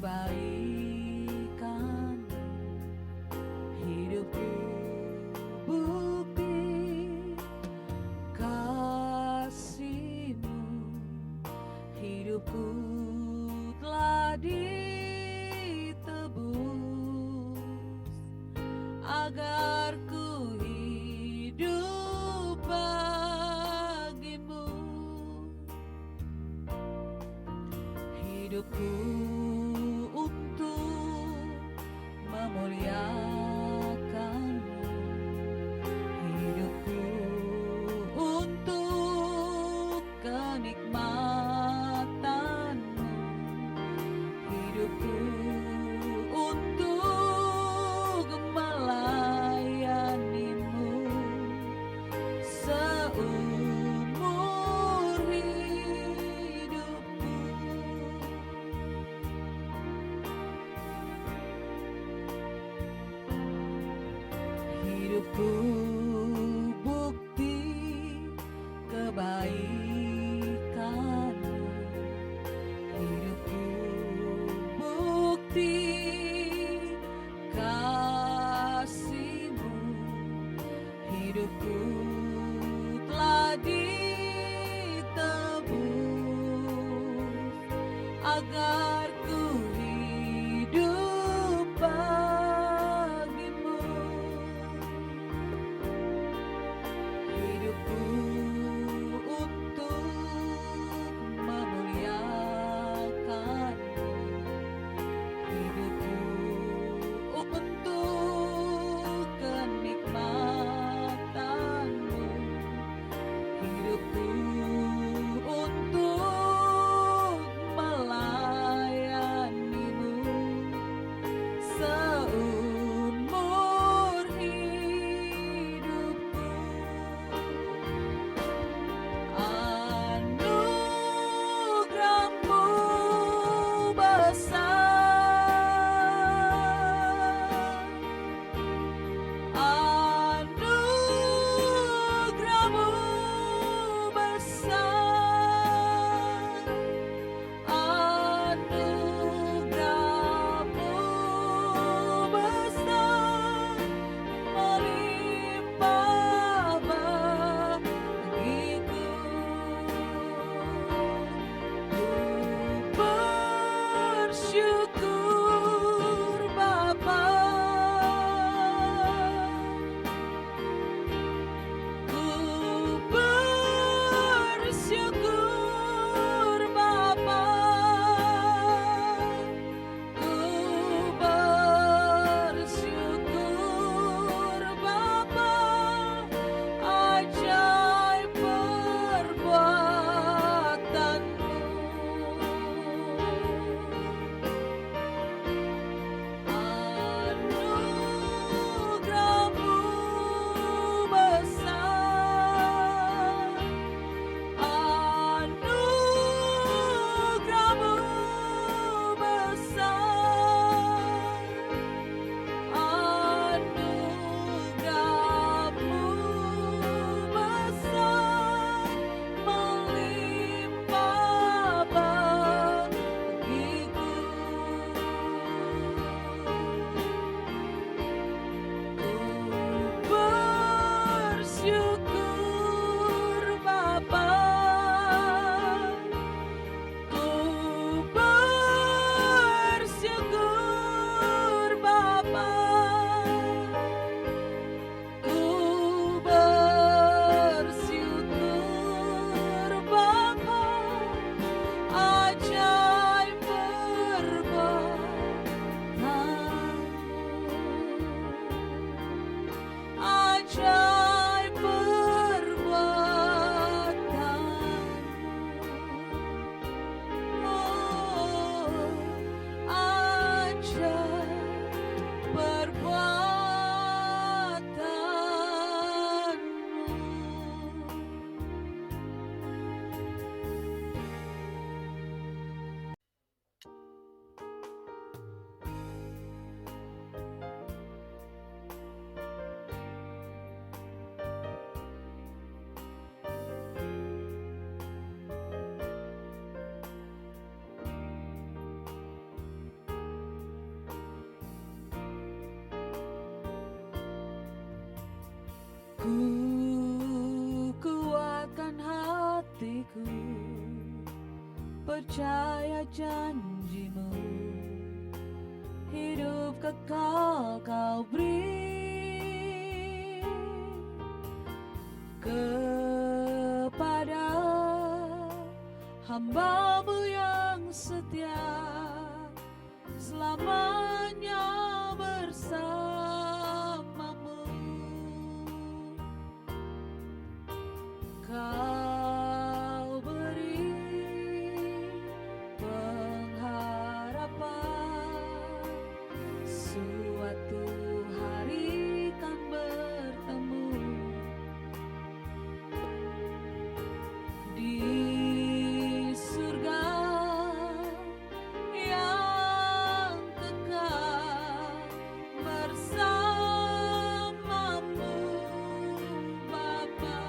kebaikan, hidupku bukti kasih-Mu, hidupku telah ditebus agar ku hidup bagi-Mu. Hidupku untuk memuliakan-Mu, hidupku untuk kenikmatan-Mu, hidupku untuk melayani-Mu seumur hidupku. Hidupku bukti kebaikan-Mu, hidupku bukti kasih-Mu, hidupku telah ditebus agar ku hidup bagi-Mu. Hidupku untuk memuliakan-Mu, hidupku untuk kenikmatan-Mu, hidupku untuk melayani-Mu seumur hidupku. Anugerah-Mu besar, anugerah-Mu besar, anugerah-Mu janjimu, hidup kekal kau beri kepada hamba-Mu yang setia, selamanya bersama-Mu. Kau beri pengharapan, suatu hari kan bertemu di surga yang kekal bersama-Mu Bapa.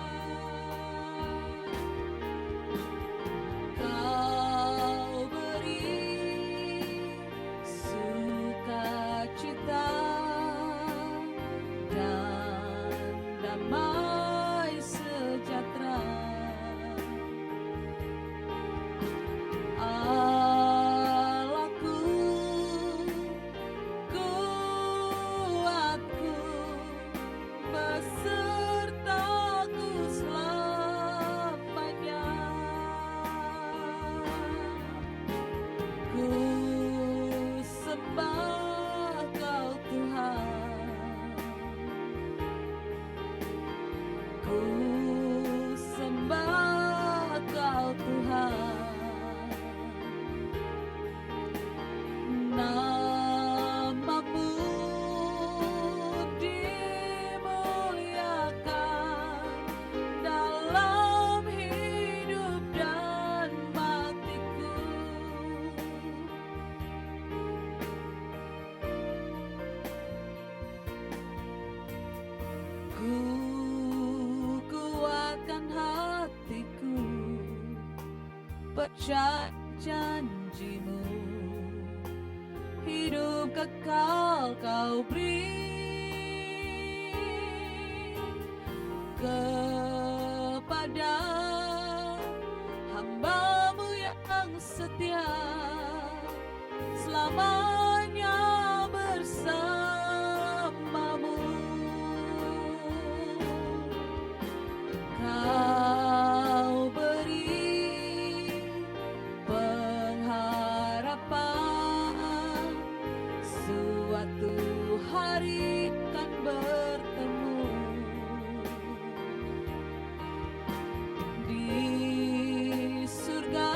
Kau beri sukacita dan damai sejahtera. Allahku, kuatku, besertaku selamanya. Ku sembah Kau Tuhan, ku sembah Kau Tuhan. Nama-Mu dimuliakan dalam hidup dan matiku. Ku kuatkan hatiku, percaya janji-Mu, hidup kekal Kau beri kepada hamba-Mu yang setia, selamanya bersama-Mu. Kau beri pengharapan, suatu hari kan bertemu di surga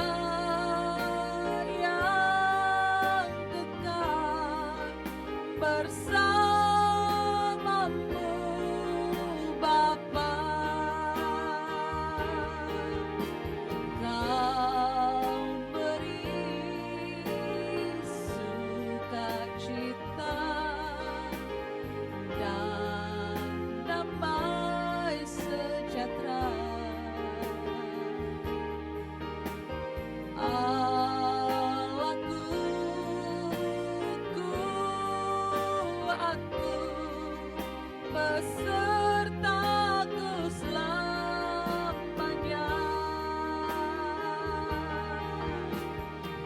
yang kekal bersama-Mu Bapa. Kau beri sukacita dan damai sejahtera. Allahku, kuatku, besertaku selamanya.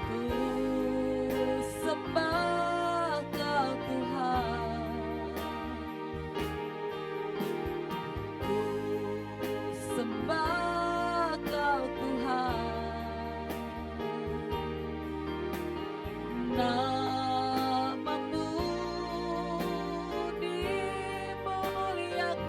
Ku sembah Kau Tuhan, ku sembah Kau Tuhan. Nama-Mu dimuliakan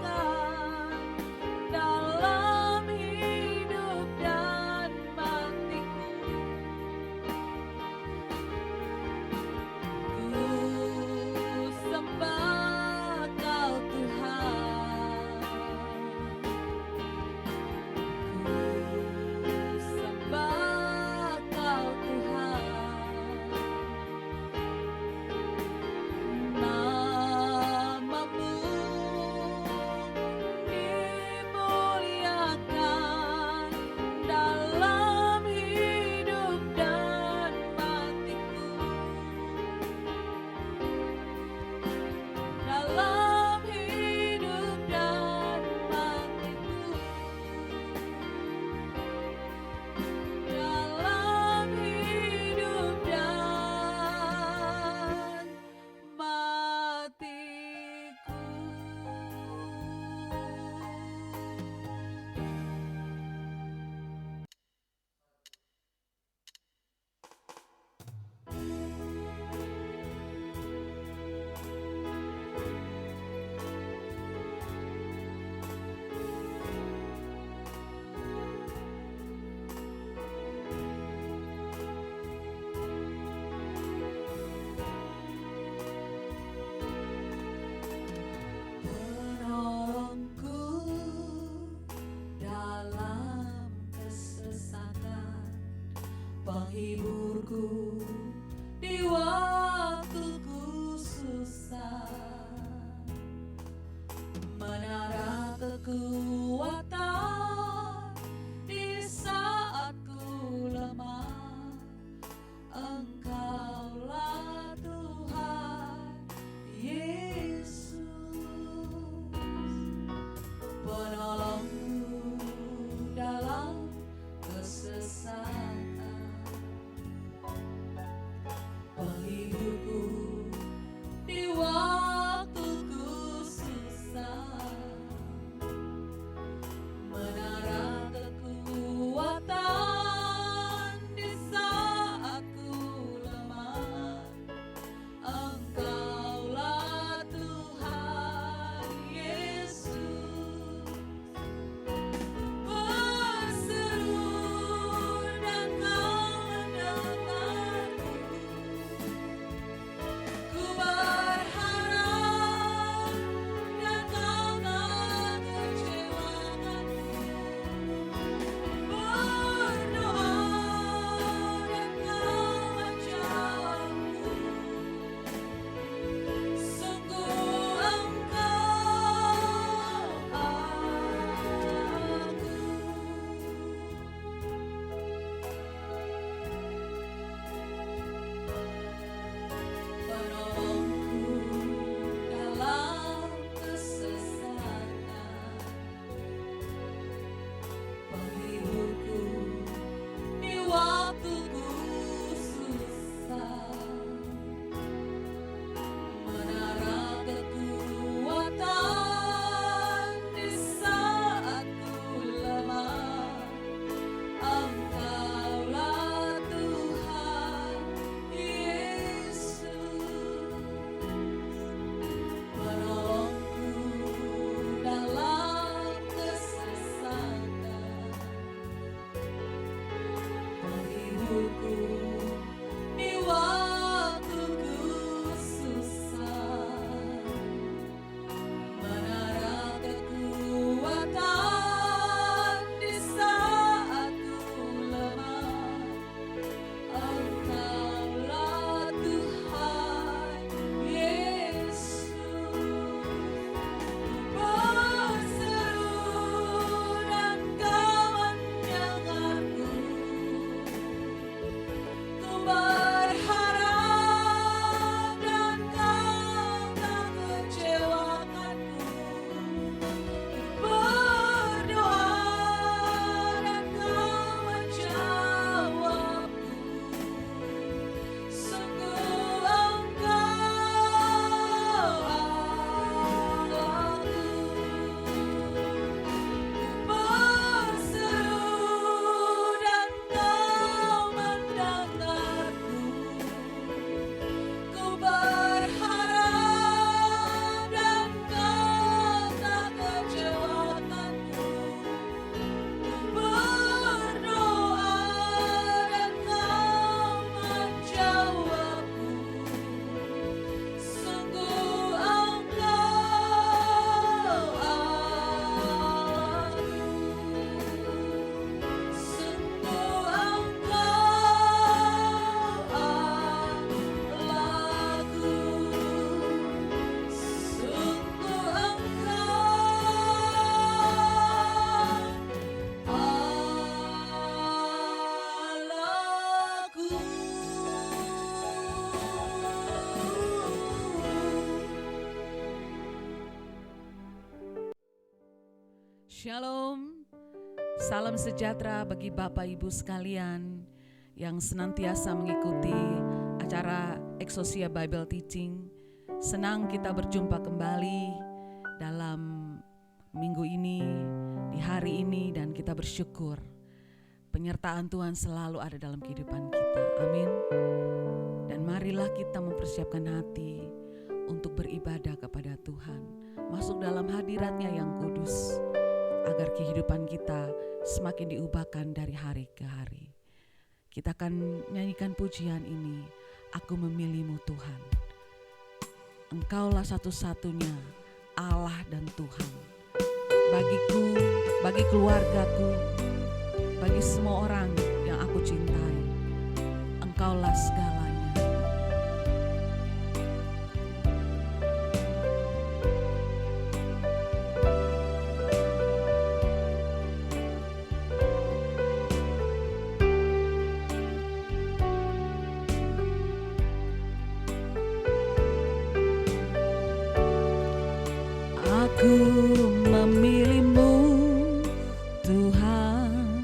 Shalom, salam sejahtera bagi Bapak Ibu sekalian yang senantiasa mengikuti acara Exousia Bible Teaching. Senang kita berjumpa kembali dalam minggu ini, di hari ini, dan kita bersyukur penyertaan Tuhan selalu ada dalam kehidupan kita. Amin. Dan marilah kita mempersiapkan hati untuk beribadah kepada Tuhan, masuk dalam hadirat-Nya yang kudus, agar kehidupan kita semakin diubahkan dari hari ke hari. Kita akan nyanyikan pujian ini, Aku Memilih-Mu Tuhan. Engkaulah satu-satunya Allah dan Tuhan. Bagiku, bagi keluargaku, bagi semua orang yang aku cintai, Engkaulah segalanya. Aku memilih-Mu Tuhan,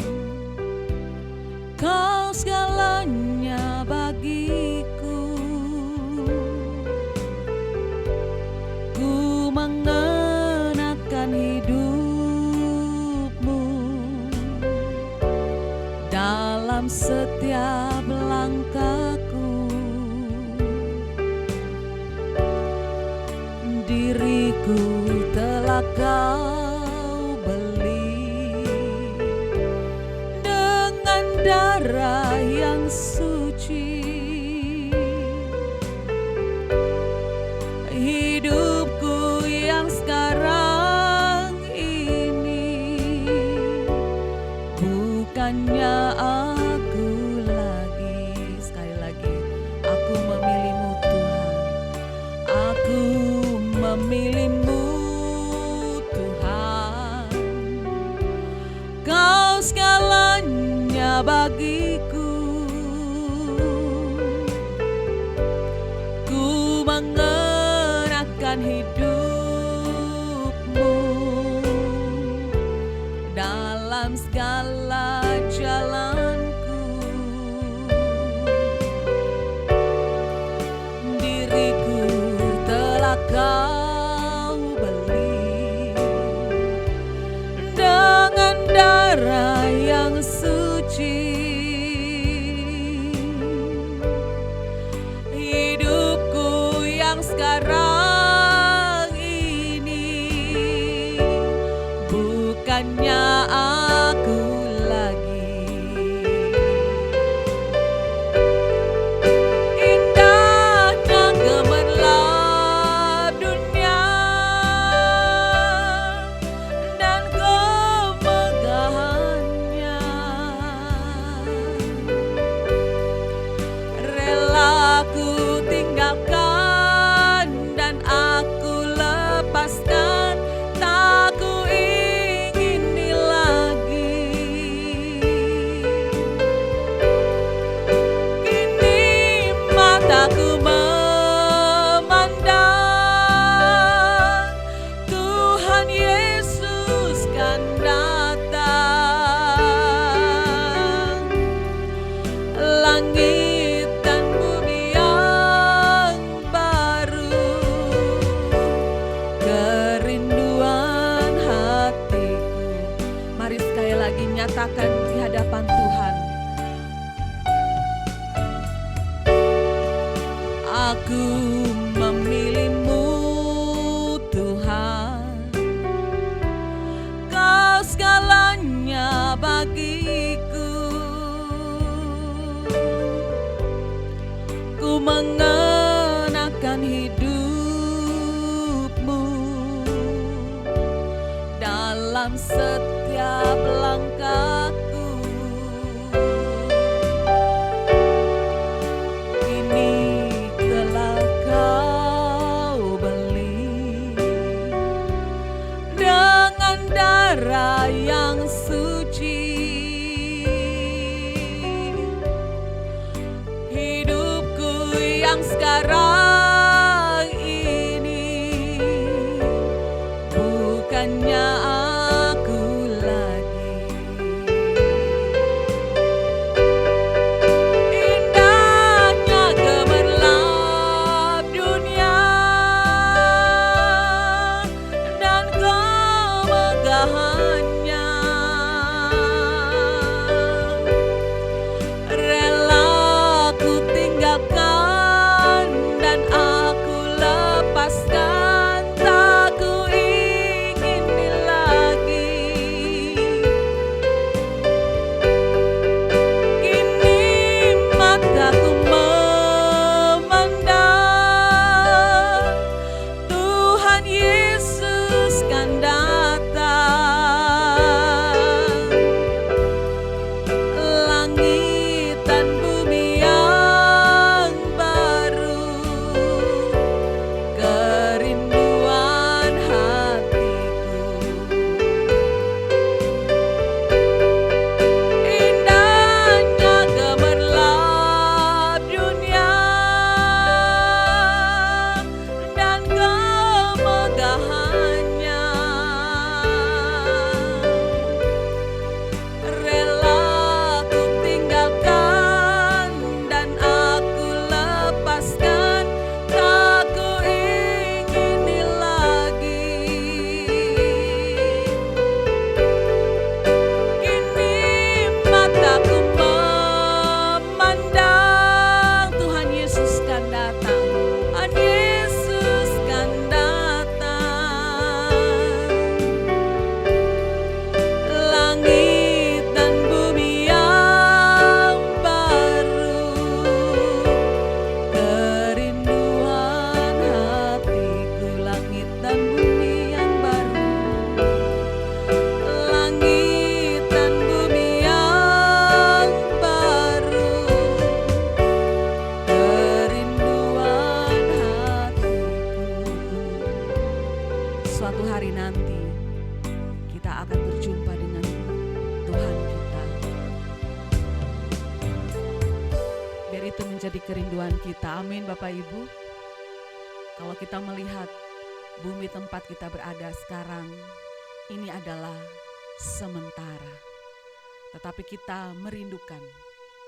Kau segalanya bagiku. Ku mengenakan hidup-Mu dalam setiap langkahku. Diriku telah Kau beli dengan darah yang suci. Hidupku yang sekarang ini bukannya aku lagi. Sekali lagi, aku memilih-Mu Tuhan. Aku memilih-Mu Tuhan, Kau segalanya bagiku. Ku mengenakan hidup-Mu dalam segala jalanku. Diriku telah Kau beli dengan darah yang suci. Hidupku yang sekarang ini bukannya aku lagi. Indahnya gemerlap dunia dan kemegahannya. Rela ku tinggalkan dan aku lepaskan, tak ku ingini lagi. Kini mataku memandang Tuhan Yesus kan datang. Langit dan bumi yang baru, kerinduan hatiku. Mari sekali lagi nyatakan di hadapan Tuhan. Aku memilih-Mu Tuhan, Kau segalanya bagiku. Ku mengenakan hidup-Mu dalam setiap langkahku. Kini telah Kau beli dengan darah yang suci. Hidupku yang sekarang ini bukannya aku suatu hari nanti kita akan berjumpa dengan Tuhan kita. Biar itu menjadi kerinduan kita. Amin Bapak Ibu. Kalau kita melihat bumi tempat kita berada sekarang, ini adalah sementara. Tetapi kita merindukan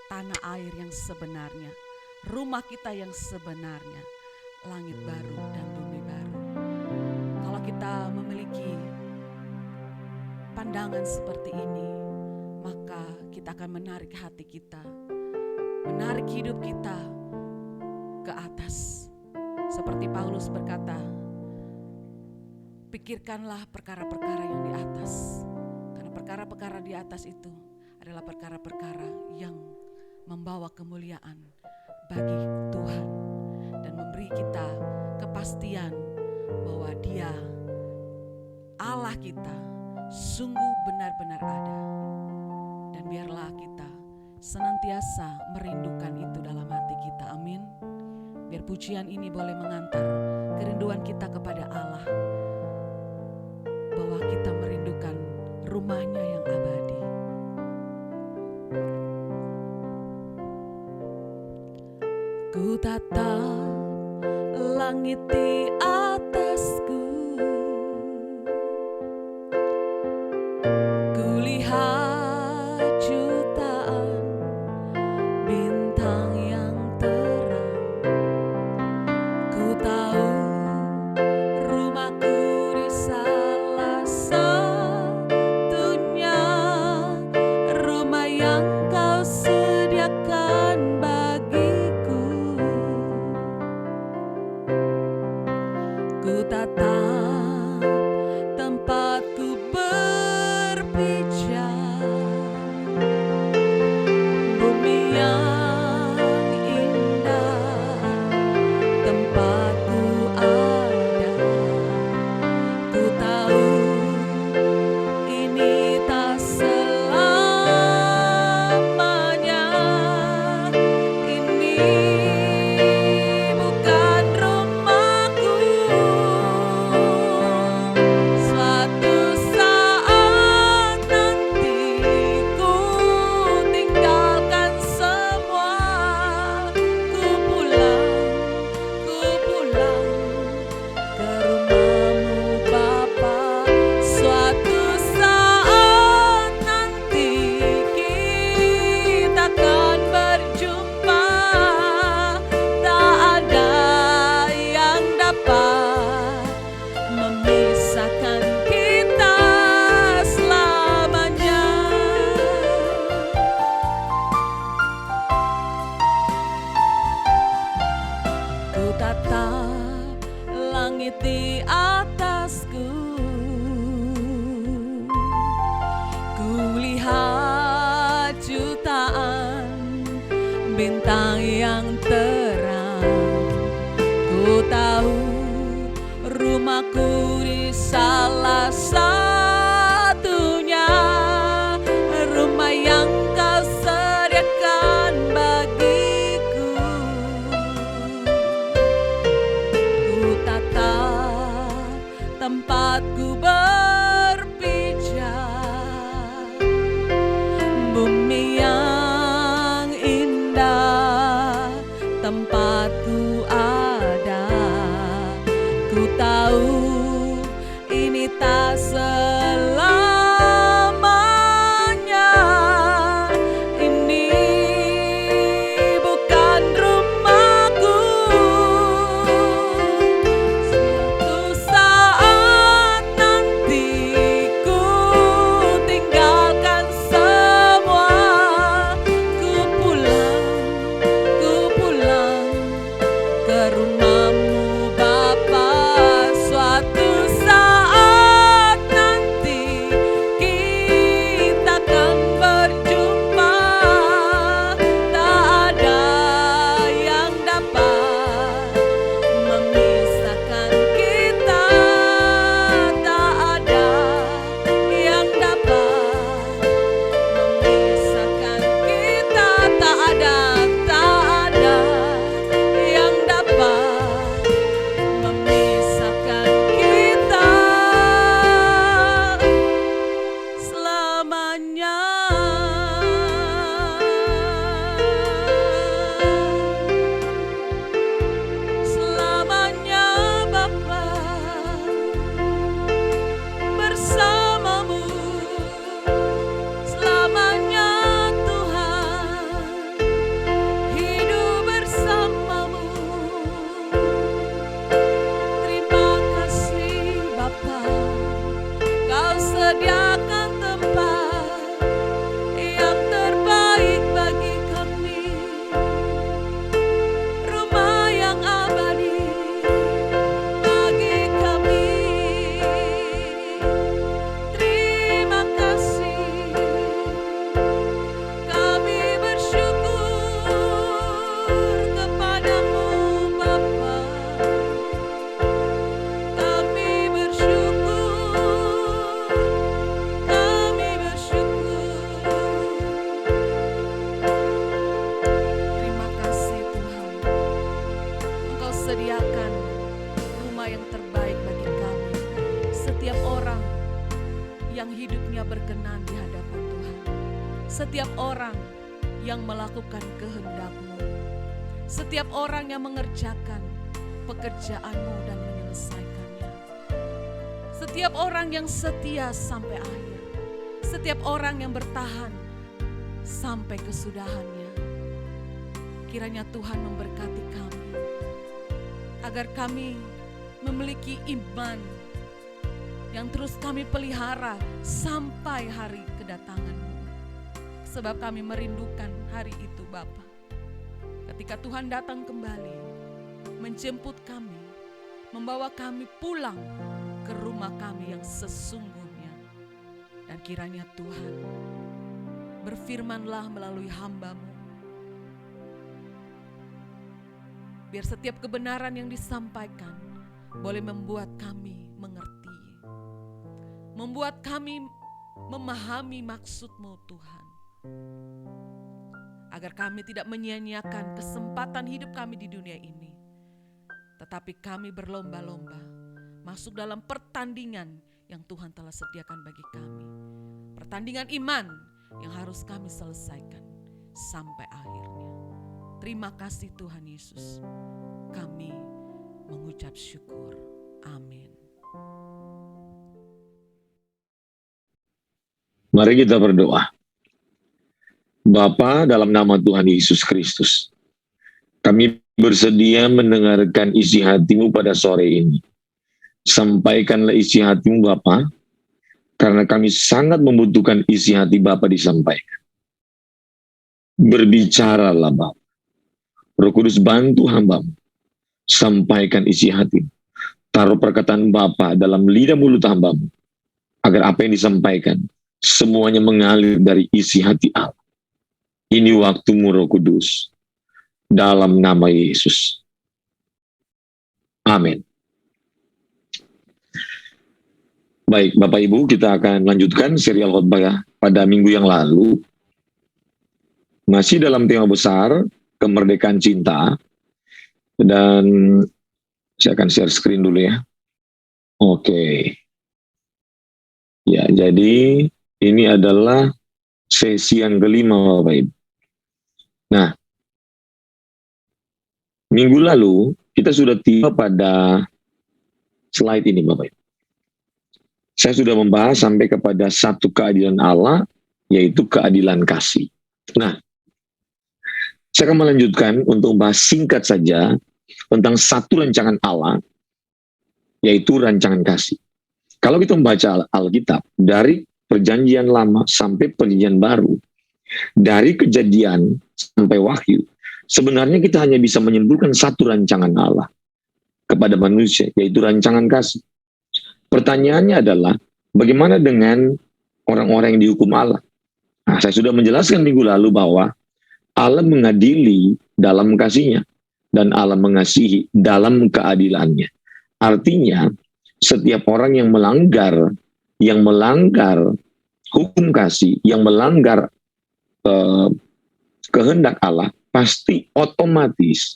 tanah air yang sebenarnya, rumah kita yang sebenarnya, langit baru dan bumi baru. Kalau kita memiliki pandangan seperti ini, maka kita akan menarik hati kita, menarik hidup kita ke atas. Seperti Paulus berkata, pikirkanlah perkara-perkara yang di atas. Karena perkara-perkara di atas itu adalah perkara-perkara yang membawa kemuliaan bagi Tuhan dan memberi kita kepastian bahwa Dia, Allah kita, sungguh benar-benar ada. Dan biarlah kita senantiasa merindukan itu dalam hati kita. Amin. Biar pujian ini boleh mengantar kerinduan kita kepada Allah, bahwa kita merindukan rumahnya yang abadi. Ku tatap langit di atasku, ku lihat jutaan bintang yang terang. Ku tahu rumahku di salah satunya, rumah yang Kau sediakan bagiku. Ku tatap tempatku berpijak, bumi yang indah tempatku ada. Ku tahu ini tak selamanya, ini bukan rumahku. Suatu saat nanti ku tinggalkan semua, ku pulang ke rumahmu Bapa. Suatu saat nanti kita akan berjumpa, tak ada yang dapat memisahkan kita selamanya. Ku tatap langit di atasku, ku lihat jutaan bintang yang terang. Ku tahu rumahku di salah satunya, rumah yang Kau sediakan bagiku. Ku tatap tempatku berpijak, bumi yang indah tempatku ada. Ku tahu ini tak selamanya, ini bukan rumahku. Suatu saat nanti sediakan tempat yang terbaik bagi kami, rumah yang abadi bagi kami. Terima kasih, kami bersyukur kepadamu Bapa. Kami bersyukur, kami bersyukur. Terima kasih Tuhan, Engkau sediakan rumah yang terbaik bagi kami. Setiap orang yang hidupnya berkenan di hadapan Tuhan, setiap orang yang melakukan kehendak-Mu, setiap orang yang mengerjakan pekerjaan-Mu dan menyelesaikannya, setiap orang yang setia sampai akhir, setiap orang yang bertahan sampai kesudahannya. Kiranya Tuhan memberkati kami, agar kami memiliki iman yang terus kami pelihara sampai hari kedatangan-Mu. Sebab kami merindukan hari itu Bapa, ketika Tuhan datang kembali menjemput kami, membawa kami pulang ke rumah kami yang sesungguhnya. Dan kiranya Tuhan berfirmanlah melalui hamba-Mu, biar setiap kebenaran yang disampaikan boleh membuat kami mengerti, membuat kami memahami maksud-Mu Tuhan, agar kami tidak menyia-nyiakan kesempatan hidup kami di dunia ini, tetapi kami berlomba-lomba masuk dalam pertandingan yang Tuhan telah sediakan bagi kami. Pertandingan iman yang harus kami selesaikan sampai akhirnya. Terima kasih Tuhan Yesus. Kami mengucap syukur. Amin. Mari kita berdoa. Bapa, dalam nama Tuhan Yesus Kristus, kami bersedia mendengarkan isi hati-Mu pada sore ini. Sampaikanlah isi hati-Mu Bapa, karena kami sangat membutuhkan isi hati Bapa disampaikan. Berbicaralah Bapa. Roh Kudus bantu hamba-Mu, sampaikan isi hati. Taruh perkataan Bapa dalam lidah mulut hamba-Mu, agar apa yang disampaikan semuanya mengalir dari isi hati Allah. Ini waktu-Mu Roh Kudus, dalam nama Yesus. Amin. Baik, Bapak Ibu, kita akan lanjutkan serial khotbah pada minggu yang lalu. Masih dalam tema besar, kemerdekaan cinta. Dan saya akan share screen dulu ya. Oke. Ya, jadi ini adalah sesi yang kelima Bapak Ibu. Nah, minggu lalu kita sudah tiba pada slide ini Bapak Ibu. Saya sudah membahas sampai kepada satu keadilan Allah, yaitu keadilan kasih. Nah, saya akan melanjutkan untuk membahas singkat saja tentang satu rancangan Allah, yaitu rancangan kasih. Kalau kita membaca Alkitab dari Perjanjian Lama sampai Perjanjian Baru, dari Kejadian sampai Wahyu, sebenarnya kita hanya bisa menyimpulkan satu rancangan Allah kepada manusia, yaitu rancangan kasih. Pertanyaannya adalah, bagaimana dengan orang-orang yang dihukum Allah? Nah, saya sudah menjelaskan minggu lalu bahwa Allah mengadili dalam kasih-Nya dan Allah mengasihi dalam keadilannya. Artinya, setiap orang yang melanggar hukum kasih, yang melanggar kehendak Allah, pasti otomatis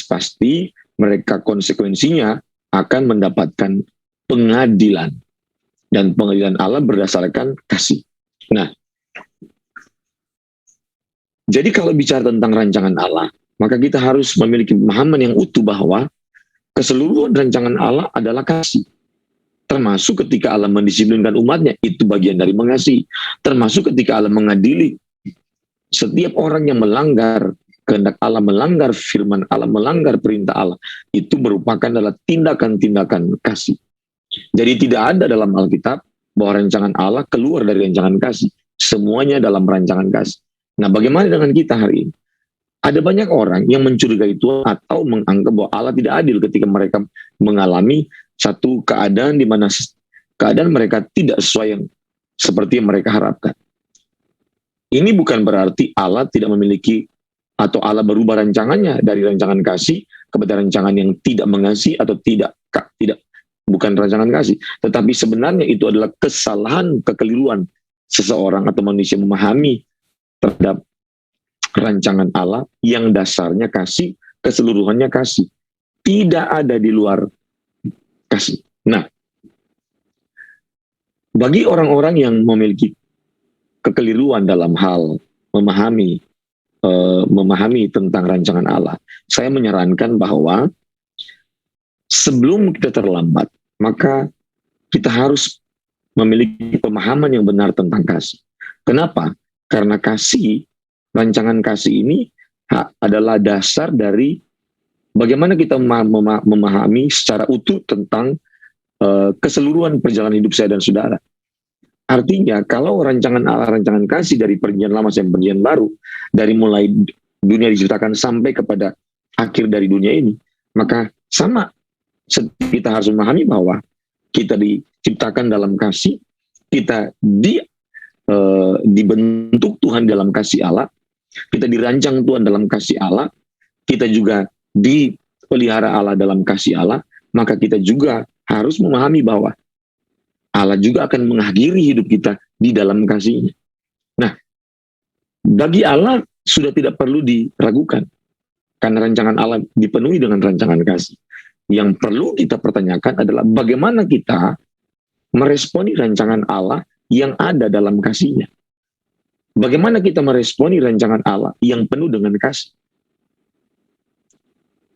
pasti mereka konsekuensinya akan mendapatkan pengadilan. Dan pengadilan Allah berdasarkan kasih. Nah, jadi kalau bicara tentang rancangan Allah, maka kita harus memiliki pemahaman yang utuh bahwa keseluruhan rancangan Allah adalah kasih. Termasuk ketika Allah mendisiplinkan umatnya, itu bagian dari mengasihi. Termasuk ketika Allah mengadili setiap orang yang melanggar kehendak Allah, melanggar firman Allah, melanggar perintah Allah, itu merupakan adalah tindakan-tindakan kasih. Jadi tidak ada dalam Alkitab bahwa rancangan Allah keluar dari rancangan kasih. Semuanya dalam rancangan kasih. Nah, bagaimana dengan kita hari ini? Ada banyak orang yang mencurigai Tuhan atau menganggap bahwa Allah tidak adil ketika mereka mengalami satu keadaan di mana keadaan mereka tidak sesuai yang seperti yang mereka harapkan. Ini bukan berarti Allah tidak memiliki atau Allah berubah rancangannya dari rancangan kasih kepada rancangan yang tidak mengasihi atau tidak bukan rancangan kasih, tetapi sebenarnya itu adalah kesalahan, kekeliruan seseorang atau manusia memahami terhadap rancangan Allah yang dasarnya kasih, keseluruhannya kasih. Tidak ada di luar kasih. Nah, bagi orang-orang yang memiliki kekeliruan dalam hal memahami tentang rancangan Allah, saya menyarankan bahwa sebelum kita terlambat, maka kita harus memiliki pemahaman yang benar tentang kasih. Kenapa? Karena kasih, rancangan kasih ini adalah dasar dari bagaimana kita memahami secara utuh tentang keseluruhan perjalanan hidup saya dan saudara. Artinya, kalau rancangan Allah, rancangan kasih dari perjanjian lama sampai perjanjian baru, dari mulai dunia diciptakan sampai kepada akhir dari dunia ini, maka sama kita harus memahami bahwa kita diciptakan dalam kasih, kita dibentuk Tuhan dalam kasih Allah, kita dirancang Tuhan dalam kasih Allah, kita juga dipelihara Allah dalam kasih Allah, maka kita juga harus memahami bahwa Allah juga akan mengakhiri hidup kita di dalam kasih-Nya. Nah, bagi Allah sudah tidak perlu diragukan, karena rancangan Allah dipenuhi dengan rancangan kasih. Yang perlu kita pertanyakan adalah bagaimana kita meresponi rancangan Allah yang ada dalam kasih-Nya. Bagaimana kita meresponi rancangan Allah yang penuh dengan kasih?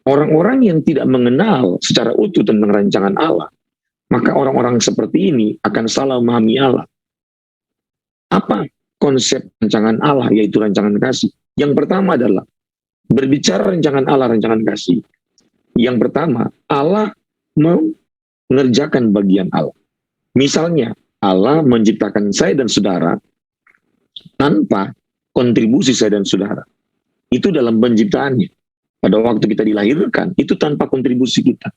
Orang-orang yang tidak mengenal secara utuh tentang rancangan Allah, maka orang-orang seperti ini akan salah memahami Allah. Apa konsep rancangan Allah, yaitu rancangan kasih? Yang pertama adalah berbicara rancangan Allah, rancangan kasih. Yang pertama, Allah mengerjakan bagian Allah. Misalnya, Allah menciptakan saya dan saudara tanpa kontribusi saya dan saudara. Itu dalam penciptaannya. Pada waktu kita dilahirkan, itu tanpa kontribusi kita.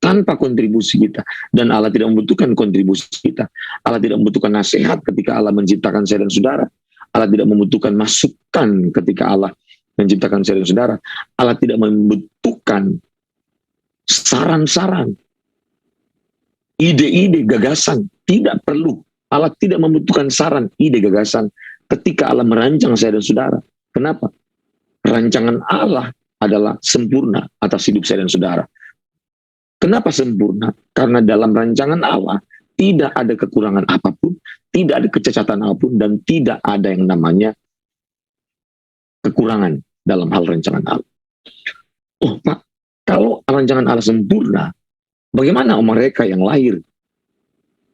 Tanpa kontribusi kita. Dan Allah tidak membutuhkan kontribusi kita. Allah tidak membutuhkan nasihat ketika Allah menciptakan saya dan saudara. Allah tidak membutuhkan masukan ketika Allah menciptakan saya dan saudara. Allah tidak membutuhkan saran-saran, ide-ide, gagasan. Tidak perlu. Allah tidak membutuhkan saran, ide, gagasan ketika Allah merancang saya dan saudara. Kenapa? Rancangan Allah adalah sempurna atas hidup saya dan saudara. Kenapa sempurna? Karena dalam rancangan Allah tidak ada kekurangan apapun, tidak ada kecacatan apapun, dan tidak ada yang namanya kekurangan dalam hal rancangan Allah. Oh Pak, kalau rancangan Allah sempurna, bagaimana mereka yang lahir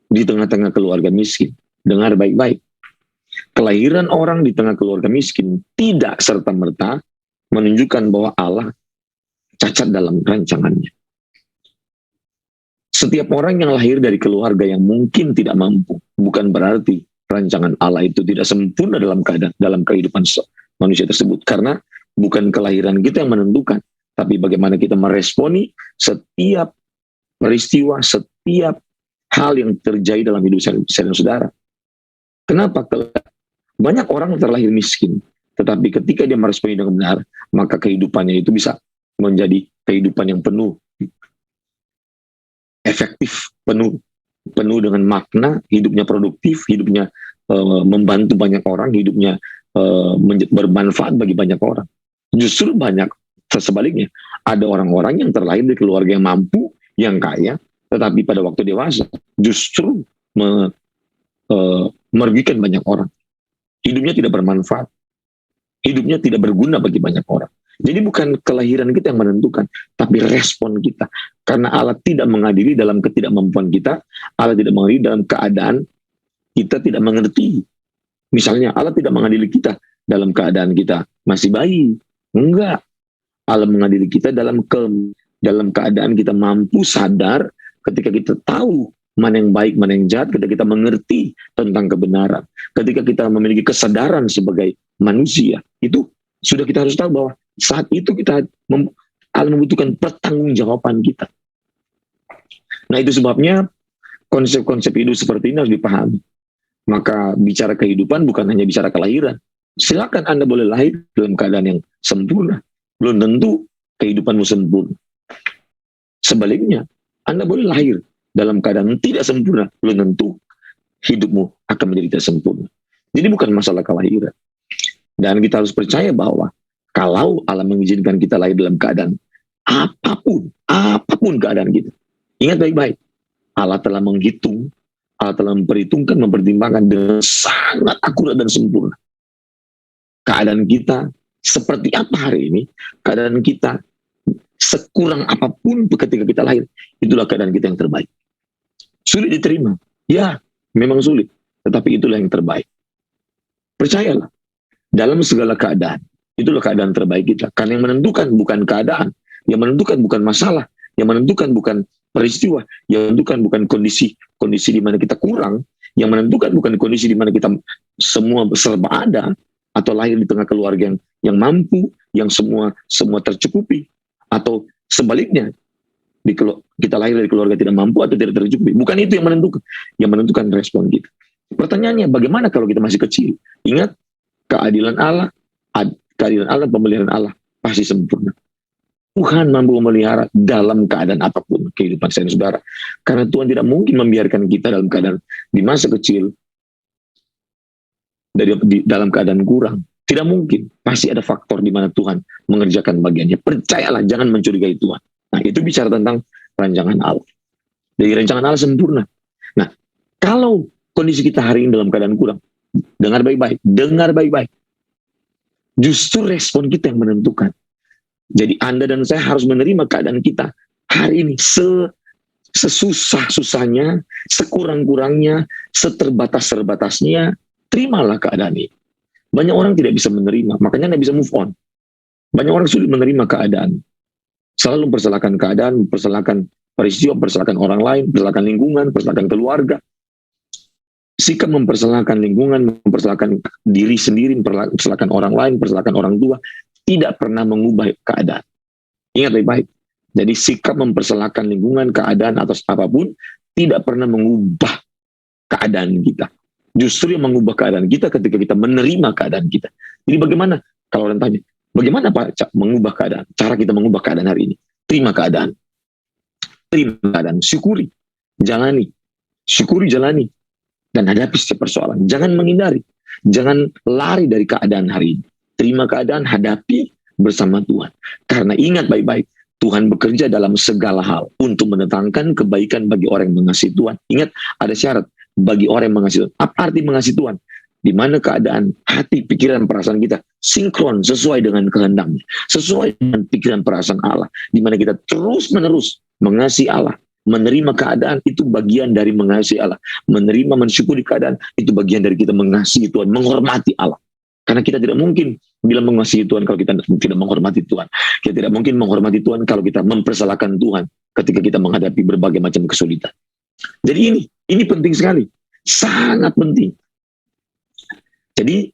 di tengah-tengah keluarga miskin? Dengar baik-baik. Kelahiran orang di tengah keluarga miskin tidak serta-merta menunjukkan bahwa Allah cacat dalam rancangannya. Setiap orang yang lahir dari keluarga yang mungkin tidak mampu, bukan berarti rancangan Allah itu tidak sempurna dalam kehidupan manusia tersebut. Karena bukan kelahiran kita yang menentukan, tapi bagaimana kita meresponi setiap peristiwa, setiap hal yang terjadi dalam hidup saya dan saudara. Kenapa? Banyak orang terlahir miskin, tetapi ketika dia meresponi dengan benar, maka kehidupannya itu bisa menjadi kehidupan yang penuh, efektif, penuh dengan makna, hidupnya produktif, hidupnya membantu banyak orang, hidupnya bermanfaat bagi banyak orang. Justru banyak sebaliknya, ada orang-orang yang terlahir dari keluarga yang mampu, yang kaya, tetapi pada waktu dewasa justru merugikan banyak orang. Hidupnya tidak bermanfaat, hidupnya tidak berguna bagi banyak orang. Jadi bukan kelahiran kita yang menentukan, tapi respon kita. Karena Allah tidak mengadili dalam ketidakmampuan kita, Allah tidak mengadili dalam keadaan kita tidak mengerti. Misalnya Allah tidak mengadili kita dalam keadaan kita masih bayi. Enggak. Allah mengadili kita dalam keadaan kita mampu sadar ketika kita tahu mana yang baik, mana yang jahat, ketika kita mengerti tentang kebenaran, ketika kita memiliki kesadaran sebagai manusia, itu sudah kita harus tahu bahwa saat itu kita Allah membutuhkan pertanggungjawaban kita. Nah, itu sebabnya konsep-konsep hidup seperti ini harus dipahami. Maka bicara kehidupan bukan hanya bicara kelahiran. Silakan Anda boleh lahir dalam keadaan yang sempurna. Belum tentu kehidupanmu sempurna. Sebaliknya, Anda boleh lahir dalam keadaan tidak sempurna. Belum tentu hidupmu akan menjadi tidak sempurna. Jadi bukan masalah kelahiran. Dan kita harus percaya bahwa kalau Allah mengizinkan kita lahir dalam keadaan apapun keadaan kita. Ingat baik-baik, Allah telah menghitung, Allah telah memperhitungkan, mempertimbangkan dengan sangat akurat dan sempurna. Keadaan kita seperti apa hari ini, keadaan kita sekurang apapun ketika kita lahir, itulah keadaan kita yang terbaik. Sulit diterima, ya memang sulit, tetapi itulah yang terbaik. Percayalah, dalam segala keadaan, itulah keadaan terbaik kita. Karena yang menentukan bukan keadaan, yang menentukan bukan masalah, yang menentukan bukan peristiwa, yang menentukan bukan kondisi di mana kita kurang, yang menentukan bukan kondisi di mana kita semua serba ada, atau lahir di tengah keluarga yang mampu, yang semua tercukupi, atau sebaliknya kita lahir dari keluarga tidak mampu atau tidak tercukupi. Bukan itu yang menentukan. Yang menentukan respon kita. Pertanyaannya, bagaimana kalau kita masih kecil? Ingat, keadilan Allah, pemeliharaan Allah pasti sempurna. Tuhan mampu memelihara dalam keadaan apapun kehidupan saya dan saudara. Karena Tuhan tidak mungkin membiarkan kita dalam keadaan di masa kecil dalam keadaan kurang. Tidak mungkin. Pasti ada faktor di mana Tuhan mengerjakan bagiannya. Percayalah, jangan mencurigai Tuhan. Nah, itu bicara tentang rancangan Allah. Jadi rancangan Allah sempurna. Nah, kalau kondisi kita hari ini dalam keadaan kurang, dengar baik-baik. Justru respon kita yang menentukan. Jadi Anda dan saya harus menerima keadaan kita hari ini sesusah-susahnya, sekurang-kurangnya, seterbatas-terbatasnya. Terimalah keadaan ini. Banyak orang tidak bisa menerima, makanya tidak bisa move on. Banyak orang sulit menerima keadaan. Selalu mempersalahkan keadaan, mempersalahkan peristiwa, mempersalahkan orang lain, mempersalahkan lingkungan, mempersalahkan keluarga. Sikap mempersalahkan lingkungan, mempersalahkan diri sendiri, mempersalahkan orang lain, mempersalahkan orang tua, tidak pernah mengubah keadaan. Ingat baik-baik. Jadi sikap mempersalahkan lingkungan, keadaan, atau apapun, tidak pernah mengubah keadaan kita. Justru yang mengubah keadaan kita ketika kita menerima keadaan kita. Jadi bagaimana, kalau orang tanya, bagaimana Pak mengubah keadaan? Cara kita mengubah keadaan hari ini. Terima keadaan. Syukuri. Jalani. Dan hadapi setiap persoalan. Jangan menghindari. Jangan lari dari keadaan hari ini. Terima keadaan, hadapi bersama Tuhan. Karena ingat baik-baik, Tuhan bekerja dalam segala hal untuk mendatangkan kebaikan bagi orang yang mengasihi Tuhan. Ingat, ada syarat bagi orang yang mengasihi Tuhan. Apa arti mengasihi Tuhan? Di mana keadaan hati, pikiran, perasaan kita sinkron sesuai dengan kehendaknya, sesuai dengan pikiran perasaan Allah. Di mana kita terus-menerus mengasihi Allah. Menerima keadaan itu bagian dari mengasihi Allah. Menerima, mensyukuri keadaan itu bagian dari kita mengasihi Tuhan, menghormati Allah. Karena kita tidak mungkin bilang mengasihi Tuhan kalau kita tidak menghormati Tuhan. Kita tidak mungkin menghormati Tuhan kalau kita mempersalahkan Tuhan ketika kita menghadapi berbagai macam kesulitan. Jadi ini penting sekali. Sangat penting. Jadi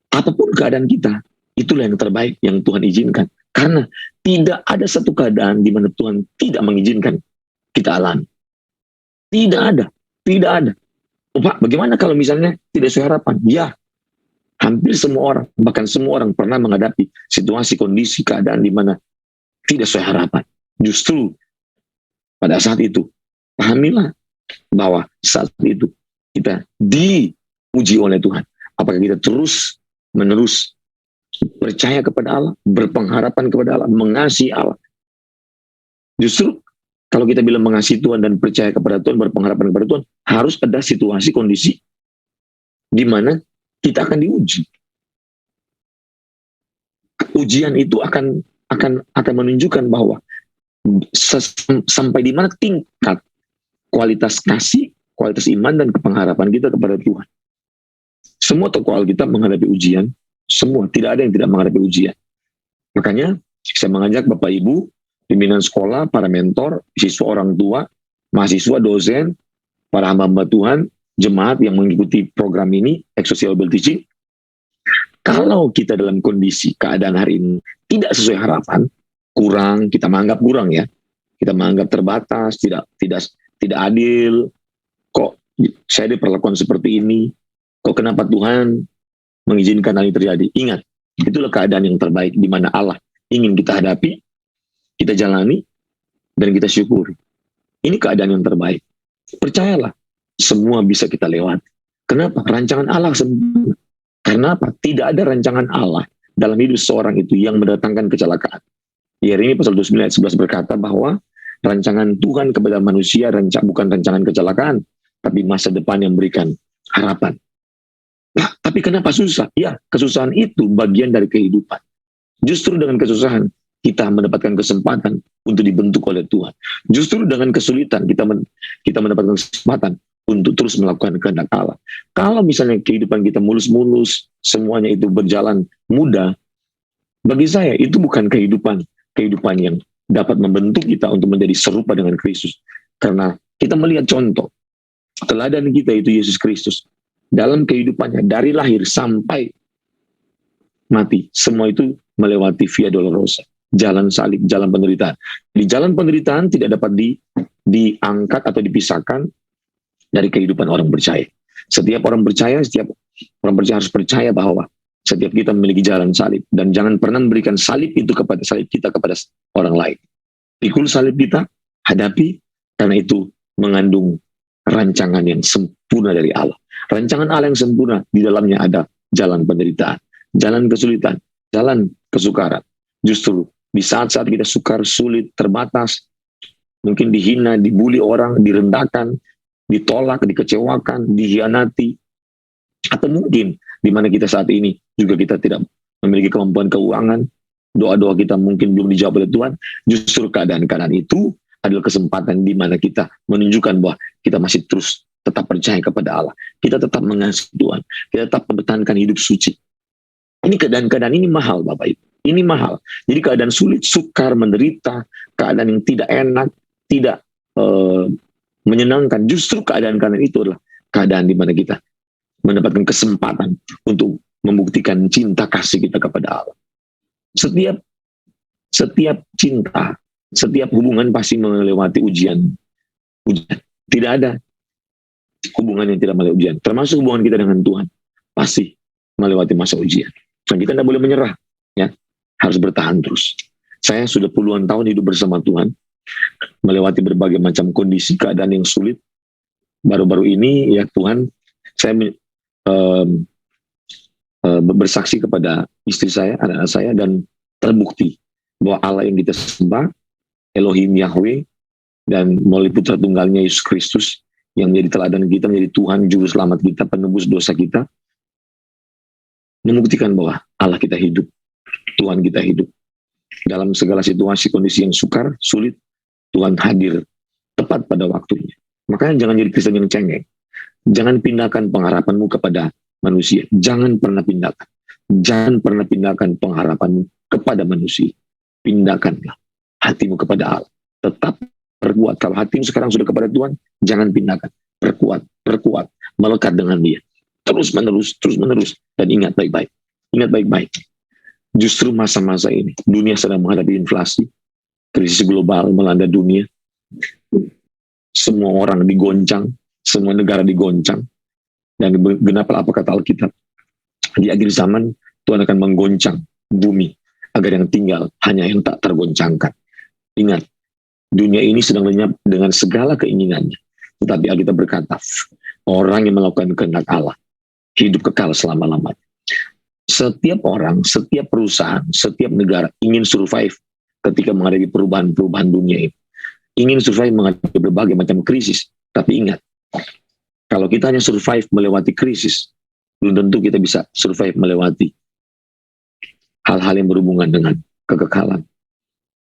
apapun keadaan kita, itulah yang terbaik yang Tuhan izinkan. Karena tidak ada satu keadaan di mana Tuhan tidak mengizinkan kita alami. Tidak ada. Oh, Pak, bagaimana kalau misalnya tidak sesuai harapan? Ya, hampir semua orang, bahkan semua orang pernah menghadapi situasi, kondisi, keadaan di mana tidak sesuai harapan. Justru pada saat itu, pahamilah bahwa saat itu kita diuji oleh Tuhan. Apakah kita terus-menerus percaya kepada Allah, berpengharapan kepada Allah, mengasihi Allah. Justru kalau kita bilang mengasihi Tuhan dan percaya kepada Tuhan, berpengharapan kepada Tuhan, harus ada situasi, kondisi di mana kita akan diuji. Ujian itu akan menunjukkan bahwa sampai di mana tingkat kualitas kasih, kualitas iman dan pengharapan kita kepada Tuhan. Semua tokoh Alkitab menghadapi ujian, semua, tidak ada yang tidak menghadapi ujian. Makanya saya mengajak Bapak Ibu, pimpinan sekolah, para mentor, siswa, orang tua, mahasiswa, dosen, para hamba Tuhan, jemaat yang mengikuti program ini, Exousia Bible Teaching, kalau kita dalam kondisi keadaan hari ini tidak sesuai harapan, kurang, kita menganggap kurang ya, kita menganggap terbatas, tidak adil, kok saya diperlakukan seperti ini, kok kenapa Tuhan mengizinkan hal ini terjadi? Ingat, itulah keadaan yang terbaik di mana Allah ingin kita hadapi, kita jalani, dan kita syukuri. Ini keadaan yang terbaik. Percayalah, semua bisa kita lewati. Kenapa? Rancangan Allah sempurna. Karena apa? Tidak ada rancangan Allah dalam hidup seorang itu yang mendatangkan kecelakaan. Yeremia pasal 29 ayat 11 berkata bahwa rancangan Tuhan kepada manusia bukan rancangan kecelakaan, tapi masa depan yang memberikan harapan. Nah, tapi kenapa susah? Ya, kesusahan itu bagian dari kehidupan. Justru dengan kesusahan, kita mendapatkan kesempatan untuk dibentuk oleh Tuhan. Justru dengan kesulitan, kita mendapatkan kesempatan untuk terus melakukan kehendak Allah. Kalau misalnya kehidupan kita mulus-mulus, semuanya itu berjalan mudah, bagi saya itu bukan kehidupan yang dapat membentuk kita untuk menjadi serupa dengan Kristus. Karena kita melihat contoh, teladan kita itu Yesus Kristus. Dalam kehidupannya, dari lahir sampai mati, semua itu melewati Via Dolorosa, jalan salib, jalan penderitaan. Di jalan penderitaan tidak dapat diangkat atau dipisahkan dari kehidupan orang percaya. Setiap orang percaya harus percaya bahwa setiap kita memiliki jalan salib, dan jangan pernah memberikan salib kita kepada orang lain. Pikul salib kita, hadapi, karena itu mengandung rancangan yang sempurna dari Allah. Rancangan Allah yang sempurna, di dalamnya ada jalan penderitaan, jalan kesulitan, jalan kesukaran. Justru di saat-saat kita sukar, sulit, terbatas, mungkin dihina, dibully orang, direndahkan, ditolak, dikecewakan, dihianati, atau mungkin di mana kita saat ini juga kita tidak memiliki kemampuan keuangan, doa-doa kita mungkin belum dijawab oleh Tuhan. Justru keadaan-keadaan itu adalah kesempatan di mana kita menunjukkan bahwa kita masih terus tetap percaya kepada Allah, kita tetap mengasihi Tuhan, kita tetap mempertahankan hidup suci. Ini keadaan-keadaan ini mahal, Bapak Ibu. Ini mahal. Jadi keadaan sulit, sukar, menderita, keadaan yang tidak enak, tidak menyenangkan. Justru keadaan-keadaan itu adalah keadaan di mana kita mendapatkan kesempatan untuk membuktikan cinta kasih kita kepada Allah. Setiap cinta, setiap hubungan pasti melewati ujian. Tidak ada hubungan yang tidak melewati ujian. Termasuk hubungan kita dengan Tuhan pasti melewati masa ujian. Dan kita tidak boleh menyerah, ya, harus bertahan terus. Saya sudah puluhan tahun hidup bersama Tuhan, melewati berbagai macam kondisi, keadaan yang sulit. Baru-baru ini, ya Tuhan, saya bersaksi kepada istri saya, anak-anak saya, dan terbukti bahwa Allah yang kita sembah, Elohim Yahweh, dan melalui putra tunggalnya Yesus Kristus, yang menjadi teladan kita, menjadi Tuhan, Juru Selamat kita, penebus dosa kita, membuktikan bahwa Allah kita hidup, Tuhan kita hidup. Dalam segala situasi, kondisi yang sukar, sulit, Tuhan hadir tepat pada waktunya. Makanya jangan jadi Kristen yang cengeng. Jangan pindahkan pengharapanmu kepada manusia. Jangan pernah pindahkan. Jangan pernah pindahkan pengharapanmu kepada manusia. Pindahkanlah hatimu kepada Allah. Tetap perkuat. Kalau hatimu sekarang sudah kepada Tuhan, jangan pindahkan. Perkuat. Melekat dengan Dia. Terus menerus. Dan ingat baik-baik. Ingat baik-baik. Justru masa-masa ini, dunia sedang menghadapi inflasi. Krisis global melanda dunia. Semua orang digoncang. Semua negara digoncang. Dan genaplah apa kata Alkitab. Di akhir zaman, Tuhan akan menggoncang bumi. Agar yang tinggal hanya yang tak tergoncangkan. Ingat, dunia ini sedang lenyap dengan segala keinginannya. Tetapi Alkitab berkata, orang yang melakukan kehendak Allah, hidup kekal selama-lamanya. Setiap orang, setiap perusahaan, setiap negara ingin survive ketika menghadapi perubahan-perubahan dunia ini. Ingin survive menghadapi berbagai macam krisis. Tapi ingat, kalau kita hanya survive melewati krisis, belum tentu kita bisa survive melewati hal-hal yang berhubungan dengan kekekalan.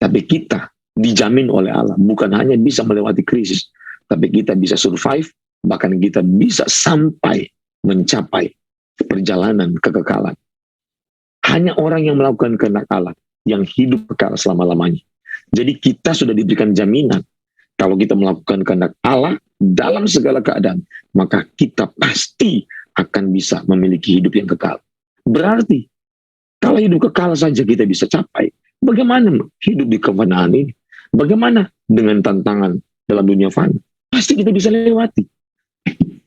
Tapi kita dijamin oleh Allah, bukan hanya bisa melewati krisis, tapi kita bisa survive, bahkan kita bisa sampai mencapai perjalanan kekekalan. Hanya orang yang melakukan kehendak Allah yang hidup kekal selama-lamanya. Jadi kita sudah diberikan jaminan Kalau kita melakukan kehendak Allah dalam segala keadaan, maka kita pasti akan bisa memiliki hidup yang kekal. Berarti, kalau hidup kekal saja kita bisa capai, bagaimana hidup di kefanaan ini? Bagaimana dengan tantangan dalam dunia fana? Pasti kita bisa lewati.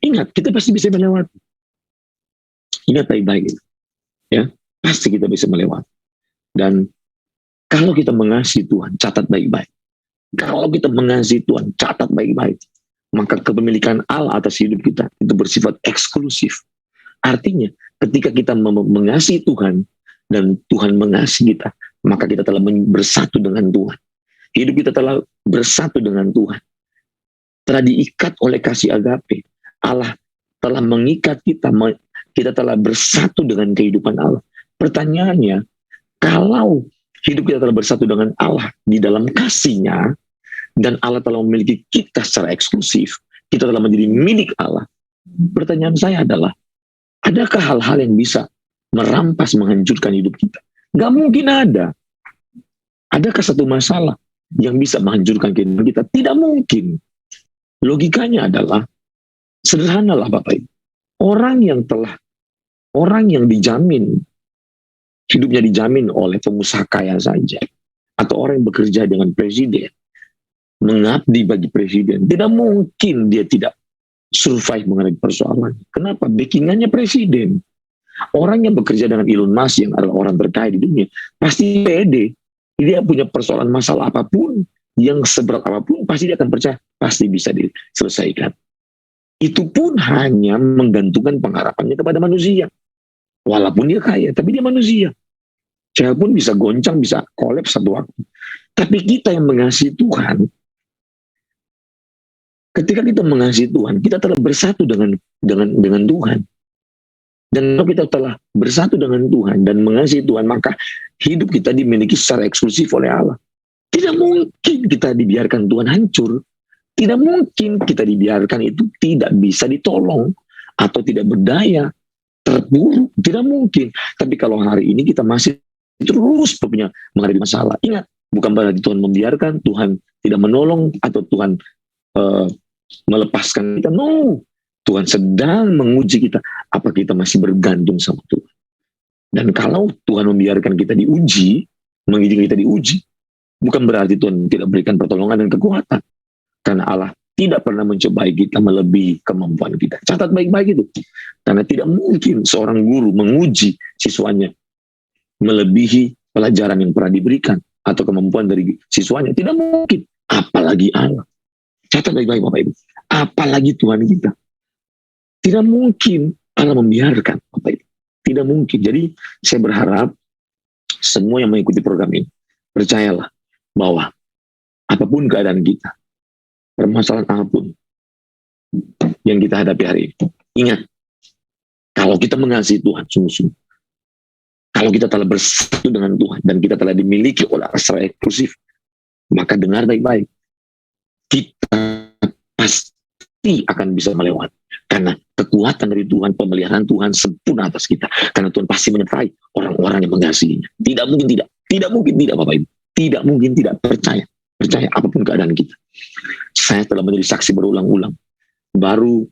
Ingat, kita pasti bisa melewati. Ingat baik-baik. Ya, pasti kita bisa melewati. Dan kalau kita mengasihi Tuhan, catat baik-baik. Kalau kita mengasihi Tuhan, catat baik-baik. Maka kepemilikan Allah atas hidup kita itu bersifat eksklusif. Artinya, ketika kita mengasihi Tuhan dan Tuhan mengasihi kita, maka kita telah bersatu dengan Tuhan. Hidup kita telah bersatu dengan Tuhan. Telah diikat oleh kasih agape. Allah telah mengikat kita. Kita telah bersatu dengan kehidupan Allah. Pertanyaannya, kalau hidup kita telah bersatu dengan Allah di dalam kasih-Nya, dan Allah telah memiliki kita secara eksklusif, kita telah menjadi milik Allah. Pertanyaan saya adalah, adakah hal-hal yang bisa merampas, menghancurkan hidup kita? Gak mungkin ada. Adakah satu masalah yang bisa menghancurkan kehidupan kita? Tidak mungkin. Logikanya adalah, sederhanalah Bapak Ibu. Orang yang dijamin, hidupnya dijamin oleh pengusaha kaya saja, atau orang yang bekerja dengan presiden, mengabdi bagi presiden, tidak mungkin dia tidak survive mengenai persoalan. Kenapa? Backingannya presiden. Orang yang bekerja dengan Elon Musk yang adalah orang terkaya di dunia, pasti pede. Dia punya persoalan masalah apapun, yang seberat apapun, pasti dia akan percaya, pasti bisa diselesaikan. Itu pun hanya menggantungkan pengharapannya kepada manusia. Walaupun dia kaya, tapi dia manusia. Saya pun bisa goncang, bisa kolaps satu waktu. Tapi kita yang mengasihi Tuhan, ketika kita mengasihi Tuhan, kita telah bersatu dengan Tuhan. Dan kalau kita telah bersatu dengan Tuhan dan mengasihi Tuhan, maka hidup kita dimiliki secara eksklusif oleh Allah. Tidak mungkin kita dibiarkan Tuhan hancur. Tidak mungkin kita dibiarkan itu tidak bisa ditolong atau tidak berdaya, terpuruk. Tidak mungkin. Tapi kalau hari ini kita masih terus punya menghadapi masalah, ingat, bukan berarti Tuhan membiarkan, Tuhan tidak menolong, atau Tuhan melepaskan kita. No, Tuhan sedang menguji kita. Apa kita masih bergantung sama Tuhan? Dan kalau Tuhan membiarkan kita diuji, mengizinkan kita diuji, bukan berarti Tuhan tidak berikan pertolongan dan kekuatan. Karena Allah tidak pernah mencobai kita melebihi kemampuan kita. Catat baik-baik itu. Karena tidak mungkin seorang guru menguji siswanya melebihi pelajaran yang pernah diberikan atau kemampuan dari siswanya. Tidak mungkin. Apalagi Allah. Catat baik-baik Bapak Ibu. Apalagi Tuhan kita. Tidak mungkin Allah membiarkan Bapak Ibu. Tidak mungkin. Jadi saya berharap semua yang mengikuti program ini, percayalah bahwa apapun keadaan kita, permasalahan apapun yang kita hadapi hari ini, ingat, kalau kita mengasihi Tuhan sungguh-sungguh, kalau kita telah bersatu dengan Tuhan dan kita telah dimiliki oleh Allah secara eksklusif, maka dengar baik-baik, kita pasti akan bisa melewati. Karena kekuatan dari Tuhan, pemeliharaan Tuhan sempurna atas kita. Karena Tuhan pasti menyertai orang-orang yang mengasihinya. Tidak mungkin tidak. Tidak mungkin tidak Bapak Ibu. Tidak mungkin tidak. Percaya. Percaya apapun keadaan kita. Saya telah menjadi saksi berulang-ulang. Baru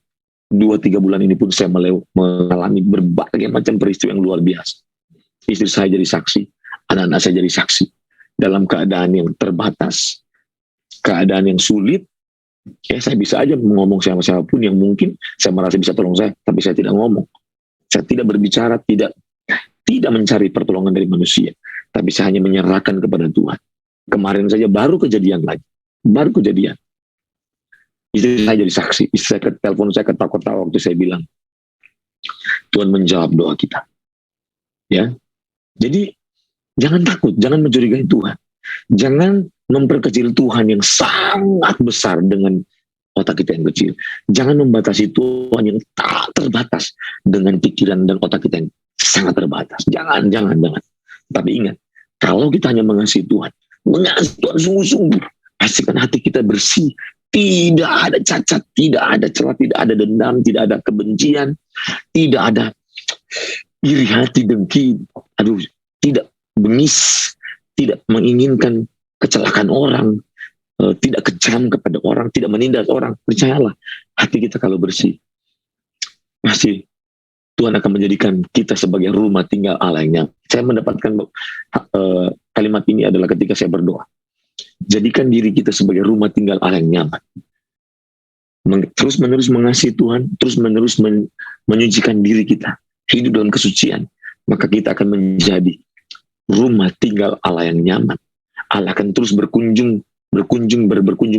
2-3 bulan ini pun saya mengalami berbagai macam peristiwa yang luar biasa. Istri saya jadi saksi. Anak-anak saya jadi saksi. Dalam keadaan yang terbatas. Keadaan yang sulit. Ya, saya bisa aja ngomong sama siapapun yang mungkin saya merasa bisa tolong saya, tapi saya tidak ngomong. Saya tidak berbicara, tidak mencari pertolongan dari manusia, tapi saya hanya menyerahkan kepada Tuhan. Kemarin saja baru kejadian lagi, Istri saya jadi saksi. Istri saya telepon saya ketawa-ketawa waktu saya bilang, Tuhan menjawab doa kita. Ya, jadi jangan takut, jangan mencurigai Tuhan, jangan memperkecil Tuhan yang sangat besar dengan otak kita yang kecil. Jangan membatasi Tuhan yang tak terbatas dengan pikiran dan otak kita yang sangat terbatas. Jangan. Tapi ingat, kalau kita hanya mengasihi Tuhan sungguh-sungguh, pastikan hati kita bersih. Tidak ada cacat, tidak ada celah, tidak ada dendam, tidak ada kebencian, tidak ada iri hati, dengki, tidak bengis, tidak menginginkan kecelakaan orang, tidak kejam kepada orang, tidak menindas orang. Percayalah, hati kita kalau bersih, pasti Tuhan akan menjadikan kita sebagai rumah tinggal Allah yang nyaman. Saya mendapatkan kalimat ini adalah ketika saya berdoa. Jadikan diri kita sebagai rumah tinggal Allah yang nyaman. Terus menerus mengasihi Tuhan, terus menerus menyucikan diri kita, hidup dalam kesucian, maka kita akan menjadi rumah tinggal Allah yang nyaman. Allah akan terus berkunjung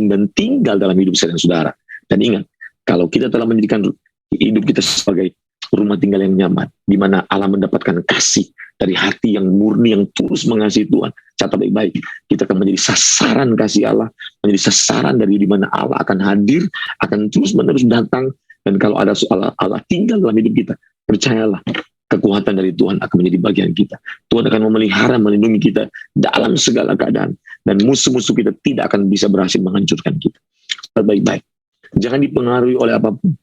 dan tinggal dalam hidup saya dan saudara. Dan ingat, kalau kita telah menjadikan hidup kita sebagai rumah tinggal yang nyaman, di mana Allah mendapatkan kasih dari hati yang murni, yang tulus mengasihi Tuhan. Catat baik-baik, kita akan menjadi sasaran kasih Allah, menjadi sasaran dari di mana Allah akan hadir, akan terus-menerus datang. Dan kalau ada soal Allah tinggal dalam hidup kita, percayalah, kekuatan dari Tuhan akan menjadi bagian kita. Tuhan akan memelihara, melindungi kita dalam segala keadaan. Dan musuh-musuh kita tidak akan bisa berhasil menghancurkan kita. Catat baik-baik, jangan dipengaruhi oleh apapun.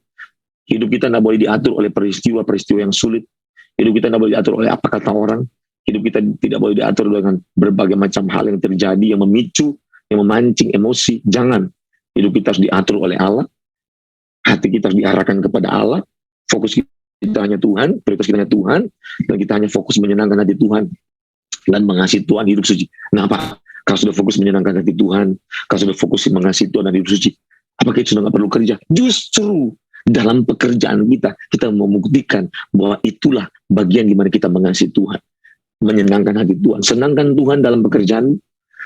Hidup kita tidak boleh diatur oleh peristiwa-peristiwa yang sulit. Hidup kita tidak boleh diatur oleh apa kata orang. Hidup kita tidak boleh diatur dengan berbagai macam hal yang terjadi, yang memicu, yang memancing emosi. Jangan. Hidup kita harus diatur oleh Allah. Hati kita harus diarahkan kepada Allah. Fokus kita hanya Tuhan, prioritas kita hanya Tuhan. Dan kita hanya fokus menyenangkan hati Tuhan. Dan mengasihi Tuhan hidup suci. Nah apa? Kalau sudah fokus menyenangkan hati Tuhan, kalau sudah fokus mengasihi Tuhan dan hidup suci, apakah kita sudah tidak perlu kerja? Justru dalam pekerjaan kita membuktikan bahwa itulah bagian di mana kita mengasihi Tuhan, menyenangkan hati Tuhan. Senangkan Tuhan dalam pekerjaan,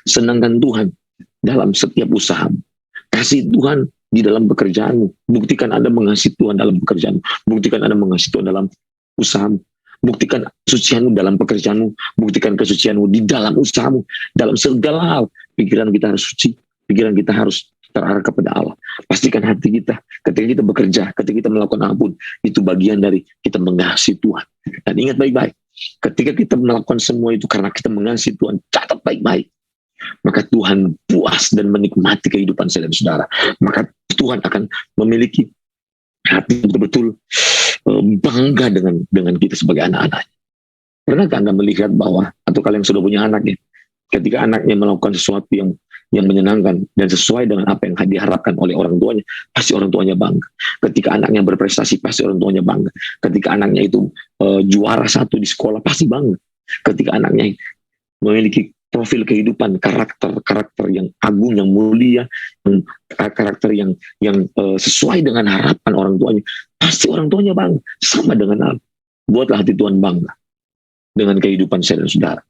senangkan Tuhan dalam setiap usaha. Kasih Tuhan di dalam pekerjaanmu. Buktikan Anda mengasihi Tuhan dalam pekerjaanmu. Buktikan Anda mengasihi Tuhan dalam usahamu. Buktikan kesucianmu dalam pekerjaanmu. Buktikan kesucianmu di dalam usahamu. Dalam segala hal, pikiran kita harus suci. Pikiran kita harus terarah kepada Allah. Pastikan hati kita, ketika kita bekerja, ketika kita melakukan apapun, itu bagian dari kita mengasihi Tuhan. Dan ingat baik-baik, ketika kita melakukan semua itu karena kita mengasihi Tuhan, catat baik-baik, maka Tuhan puas dan menikmati kehidupan saya dan saudara. Maka Tuhan akan memiliki hati betul-betul bangga dengan kita sebagai anak-anaknya. Pernahkah Anda melihat bahwa, atau kalian sudah punya anak ya, ketika anaknya melakukan sesuatu yang menyenangkan dan sesuai dengan apa yang diharapkan oleh orang tuanya, pasti orang tuanya bangga. Ketika anaknya berprestasi, pasti orang tuanya bangga. Ketika anaknya itu juara satu di sekolah, pasti bangga. Ketika anaknya memiliki profil kehidupan, karakter yang agung, yang mulia, karakter yang sesuai dengan harapan orang tuanya, pasti orang tuanya bangga. Sama dengan Allah. Buatlah hati Tuhan bangga dengan kehidupan saya dan saudara.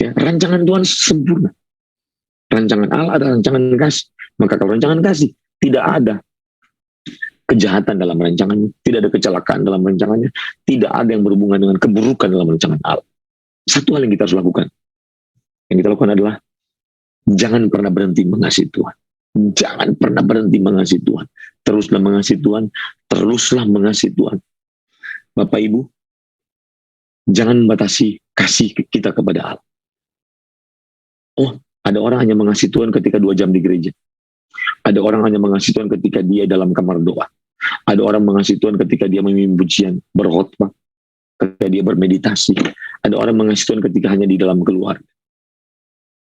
Ya, rancangan Tuhan sempurna. Rancangan Allah adalah rancangan kasih. Maka kalau rancangan kasih, tidak ada kejahatan dalam rancangannya, tidak ada kecelakaan dalam rancangannya, tidak ada yang berhubungan dengan keburukan dalam rancangan Allah. Satu hal yang kita harus lakukan. Yang kita lakukan adalah jangan pernah berhenti mengasihi Tuhan. Jangan pernah berhenti mengasihi Tuhan. Teruslah mengasihi Tuhan. Teruslah mengasihi Tuhan. Bapak Ibu, jangan membatasi kasih kita kepada Allah. Oh, ada orang hanya mengasihi Tuhan ketika 2 jam di gereja. Ada orang hanya mengasihi Tuhan ketika dia dalam kamar doa. Ada orang mengasihi Tuhan ketika dia memimpin pujian, berkhotbah, ketika dia bermeditasi. Ada orang mengasihi Tuhan ketika hanya di dalam keluarga.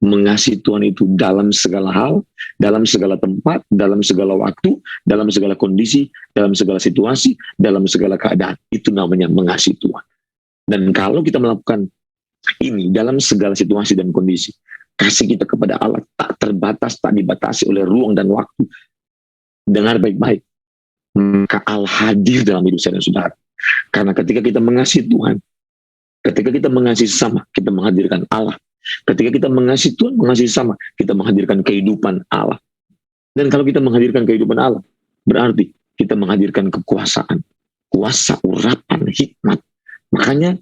Mengasihi Tuhan itu dalam segala hal, dalam segala tempat, dalam segala waktu, dalam segala kondisi, dalam segala situasi, dalam segala keadaan. Itu namanya mengasihi Tuhan. Dan kalau kita melakukan ini dalam segala situasi dan kondisi, kasih kita kepada Allah tak terbatas, tak dibatasi oleh ruang dan waktu. Dengar baik-baik, maka Allah hadir dalam hidup saya dan saudara. Karena ketika kita mengasihi Tuhan, ketika kita mengasihi sesama, kita menghadirkan Allah. Ketika kita mengasihi Tuhan, mengasihi sesama, kita menghadirkan kehidupan Allah. Dan kalau kita menghadirkan kehidupan Allah, berarti kita menghadirkan kekuasaan, kuasa, urapan, hikmat. Makanya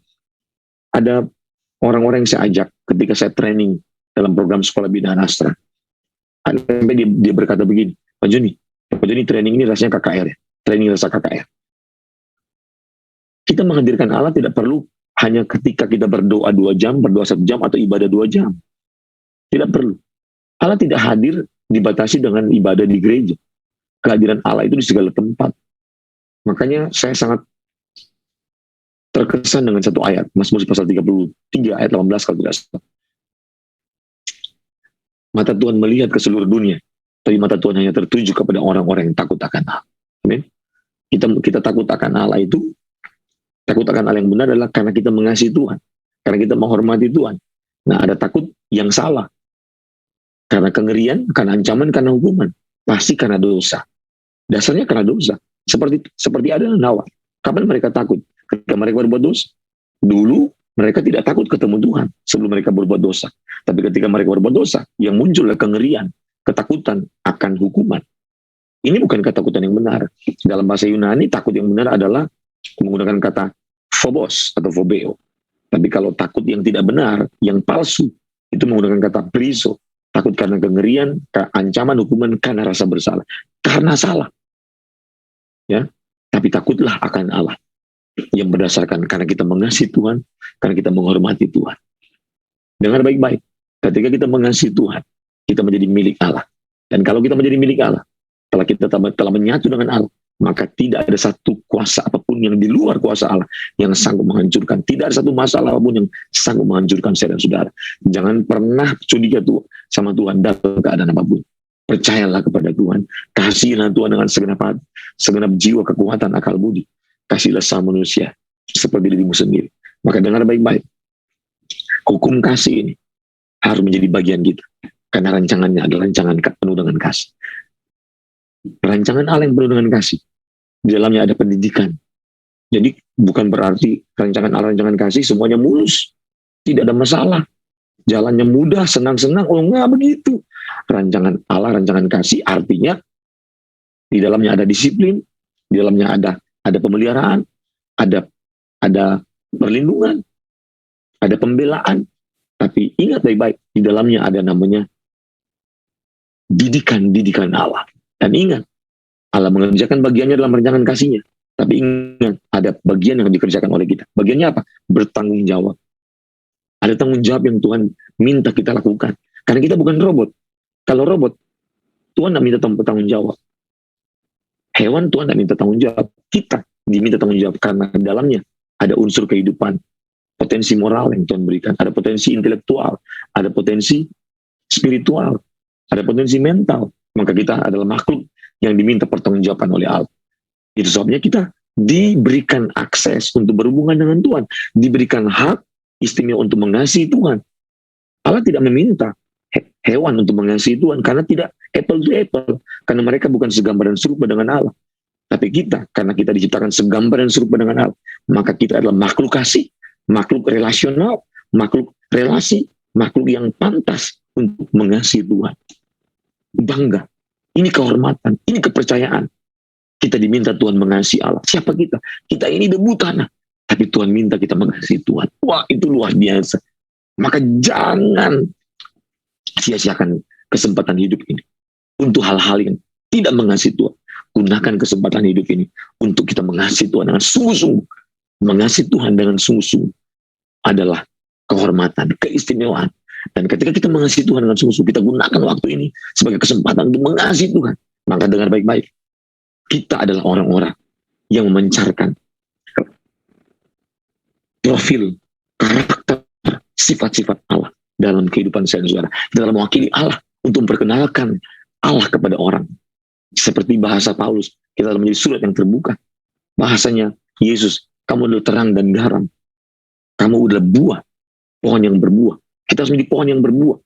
ada orang-orang yang saya ajak ketika saya training dalam program sekolah binaan Astra. Sampai dia berkata begini, Pak Joni training ini rasanya KKR ya, training rasa KKR. Kita menghadirkan Allah tidak perlu hanya ketika kita berdoa 2 jam, berdoa 1 jam, atau ibadah 2 jam. Tidak perlu. Allah tidak hadir dibatasi dengan ibadah di gereja. Kehadiran Allah itu di segala tempat. Makanya saya sangat terkesan dengan satu ayat, Mazmur pasal 33 ayat 18 kalau tidak salah. Mata Tuhan melihat ke seluruh dunia, Tapi mata Tuhan hanya tertuju kepada orang-orang yang takut akan Allah. Amin. Kita takut akan Allah itu, takut akan Allah yang benar adalah karena kita mengasihi Tuhan, karena kita menghormati Tuhan. Nah, ada takut yang salah, karena kengerian, karena ancaman, karena hukuman. Pasti karena dosa. Dasarnya karena dosa. Seperti Adam dan Hawa. Kapan mereka takut? Ketika mereka berbuat dosa. Dulu mereka tidak takut ketemu Tuhan sebelum mereka berbuat dosa. Tapi ketika mereka berbuat dosa, yang muncul adalah kengerian, ketakutan akan hukuman. Ini bukan ketakutan yang benar. Dalam bahasa Yunani, takut yang benar adalah menggunakan kata phobos atau phobeo. Tapi kalau takut yang tidak benar, yang palsu, itu menggunakan kata priso. Takut karena kengerian, ancaman, hukuman, karena rasa bersalah. Karena salah. Ya, tapi takutlah akan Allah. Yang berdasarkan karena kita mengasihi Tuhan, karena kita menghormati Tuhan. Dengar baik-baik. Ketika kita mengasihi Tuhan, kita menjadi milik Allah. Dan kalau kita menjadi milik Allah, setelah kita telah menyatu dengan Allah, maka tidak ada satu kuasa apapun yang di luar kuasa Allah yang sanggup menghancurkan. Tidak ada satu masalah apapun yang sanggup menghancurkan saya dan saudara. Jangan pernah curiga sama Tuhan dalam keadaan apapun. Percayalah kepada Tuhan. Kasihilah Tuhan dengan segenap jiwa, kekuatan, akal budi. Kasihlah sama manusia seperti dirimu sendiri. Maka dengar baik-baik. Hukum kasih ini harus menjadi bagian kita. Karena rancangannya adalah rancangan penuh dengan kasih. Rancangan Allah yang penuh dengan kasih. Di dalamnya ada pendidikan. Jadi bukan berarti rancangan Allah, rancangan kasih semuanya mulus. Tidak ada masalah. Jalannya mudah, senang-senang. Oh enggak begitu. Rancangan Allah, rancangan kasih artinya di dalamnya ada disiplin. Di dalamnya ada pemeliharaan. Ada perlindungan. Ada pembelaan. Tapi ingat baik-baik. Di dalamnya ada namanya didikan Allah. Dan ingat, Allah mengerjakan bagiannya dalam rancangan kasihnya. Tapi ingat, ada bagian yang dikerjakan oleh kita. Bagiannya apa? Bertanggung jawab. Ada tanggung jawab yang Tuhan minta kita lakukan. Karena kita bukan robot. Kalau robot, Tuhan tidak minta tanggung jawab. Hewan Tuhan tidak minta tanggung jawab. Kita diminta tanggung jawab karena dalamnya ada unsur kehidupan. Potensi moral yang Tuhan berikan. Ada potensi intelektual. Ada potensi spiritual. Ada potensi mental. Maka kita adalah makhluk yang diminta pertanggungjawaban oleh Allah. Itu sebabnya kita diberikan akses untuk berhubungan dengan Tuhan. Diberikan hak istimewa untuk mengasihi Tuhan. Allah tidak meminta hewan untuk mengasihi Tuhan karena tidak apple to apple. Karena mereka bukan segambar dan serupa dengan Allah. Tapi kita, karena kita diciptakan segambar dan serupa dengan Allah, maka kita adalah makhluk kasih, makhluk relasional, makhluk relasi, makhluk yang pantas untuk mengasihi Tuhan. Bangga. Ini kehormatan, ini kepercayaan. Kita diminta Tuhan mengasihi Allah. Siapa kita? Kita ini debu tanah. Tapi Tuhan minta kita mengasihi Tuhan. Wah, itu luar biasa. Maka jangan sia-siakan kesempatan hidup ini untuk hal-hal yang tidak mengasihi Tuhan. Gunakan kesempatan hidup ini untuk kita mengasihi Tuhan dengan sungguh-sungguh. Mengasihi Tuhan dengan sungguh-sungguh adalah kehormatan, keistimewaan. Dan ketika kita mengasihi Tuhan dengan sungguh-sungguh, kita gunakan waktu ini sebagai kesempatan untuk mengasihi Tuhan. Maka dengar baik-baik. Kita adalah orang-orang yang memancarkan profil, karakter, sifat-sifat Allah dalam kehidupan saya dan saudara. Kita adalah mewakili Allah untuk memperkenalkan Allah kepada orang. Seperti bahasa Paulus, kita adalah menjadi surat yang terbuka. Bahasanya, Yesus, kamu adalah terang dan garam. Kamu adalah buah, pohon yang berbuah. Kita harus menjadi pohon yang berbuah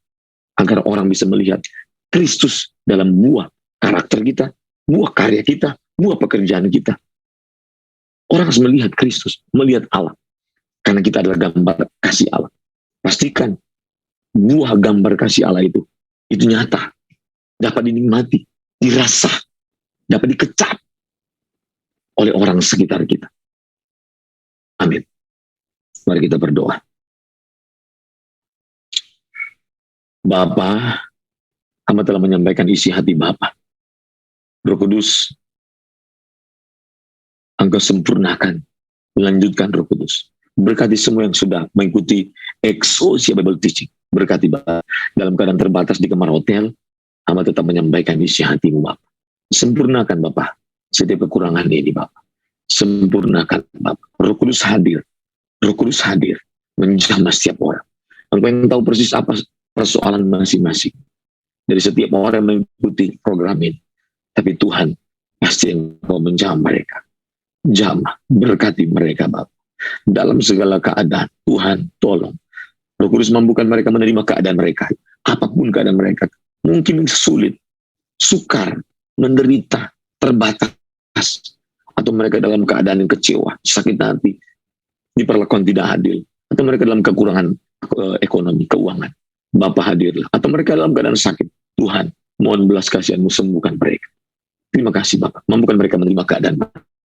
agar orang bisa melihat Kristus dalam buah karakter kita, buah karya kita, buah pekerjaan kita. Orang harus melihat Kristus, melihat Allah. Karena kita adalah gambar kasih Allah. Pastikan buah gambar kasih Allah itu nyata, dapat dinikmati, dirasa, dapat dikecap oleh orang sekitar kita. Amin. Mari kita berdoa. Bapa, hamba telah menyampaikan isi hati Bapa. Roh Kudus, Engkau sempurnakan, melanjutkan Roh Kudus. Berkati semua yang sudah mengikuti Exousia Bible Teaching. Berkati Bapa. Dalam keadaan terbatas di kamar hotel, hamba tetap menyampaikan isi hati-Mu Bapa. Sempurnakan Bapa setiap kekurangan ini Bapa. Sempurnakan Bapa. Roh Kudus hadir. Roh Kudus hadir menjamah setiap orang. Engkau yang tahu persis apa persoalan masing-masing. dari setiap orang yang mengikuti program ini. Tapi Tuhan, pasti Engkau menjamah mereka. Jamah, berkati mereka Bapa. Dalam segala keadaan, Tuhan tolong. Roh Kudus mampukan mereka menerima keadaan mereka. Apapun keadaan mereka. Mungkin sulit, sukar, menderita, terbatas. Atau mereka dalam keadaan yang kecewa, sakit hati, diperlakukan tidak adil. Atau mereka dalam kekurangan ekonomi, keuangan. Bapa hadirlah. Atau mereka dalam keadaan sakit. Tuhan, mohon belas kasihan-Mu sembuhkan mereka. Terima kasih Bapak. Mampukan mereka menerima keadaan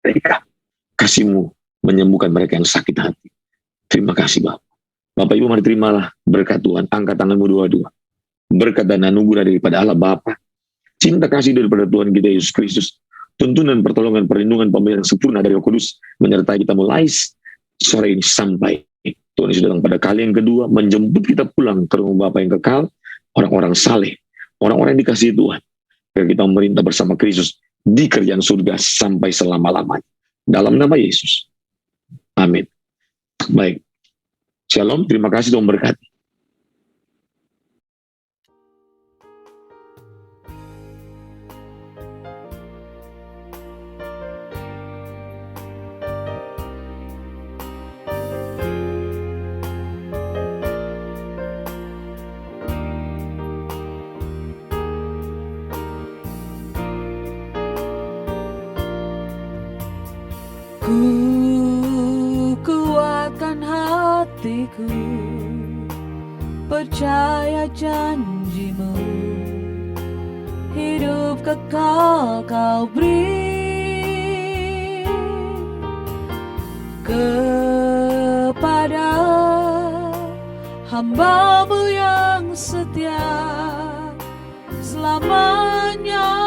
mereka. Kasih-Mu menyembuhkan mereka yang sakit hati. Terima kasih Bapak. Bapak Ibu mari terimalah berkat Tuhan. Angkat tanganmu dua-dua. Berkat dan anugerah daripada Allah Bapa. Cinta kasih daripada Tuhan kita Yesus Kristus. Tuntunan, pertolongan, perlindungan, pemberian sempurna dari Roh Kudus. Menyertai kita mulai sore ini sampai Tuhan Yesus datang pada kali yang kedua. Menjemput kita pulang ke rumah Bapa yang kekal. Orang-orang saleh. Orang-orang yang dikasihi Tuhan. Biar kita memerintah bersama Kristus di kerjaan surga sampai selama-lamanya. Dalam nama Yesus. Amin. Baik. Shalom. Terima kasih Tuhan berkati. Ku kuatkan hatiku, percaya janji-Mu, hidup kekal Kau beri kepada hamba-Mu yang setia selamanya.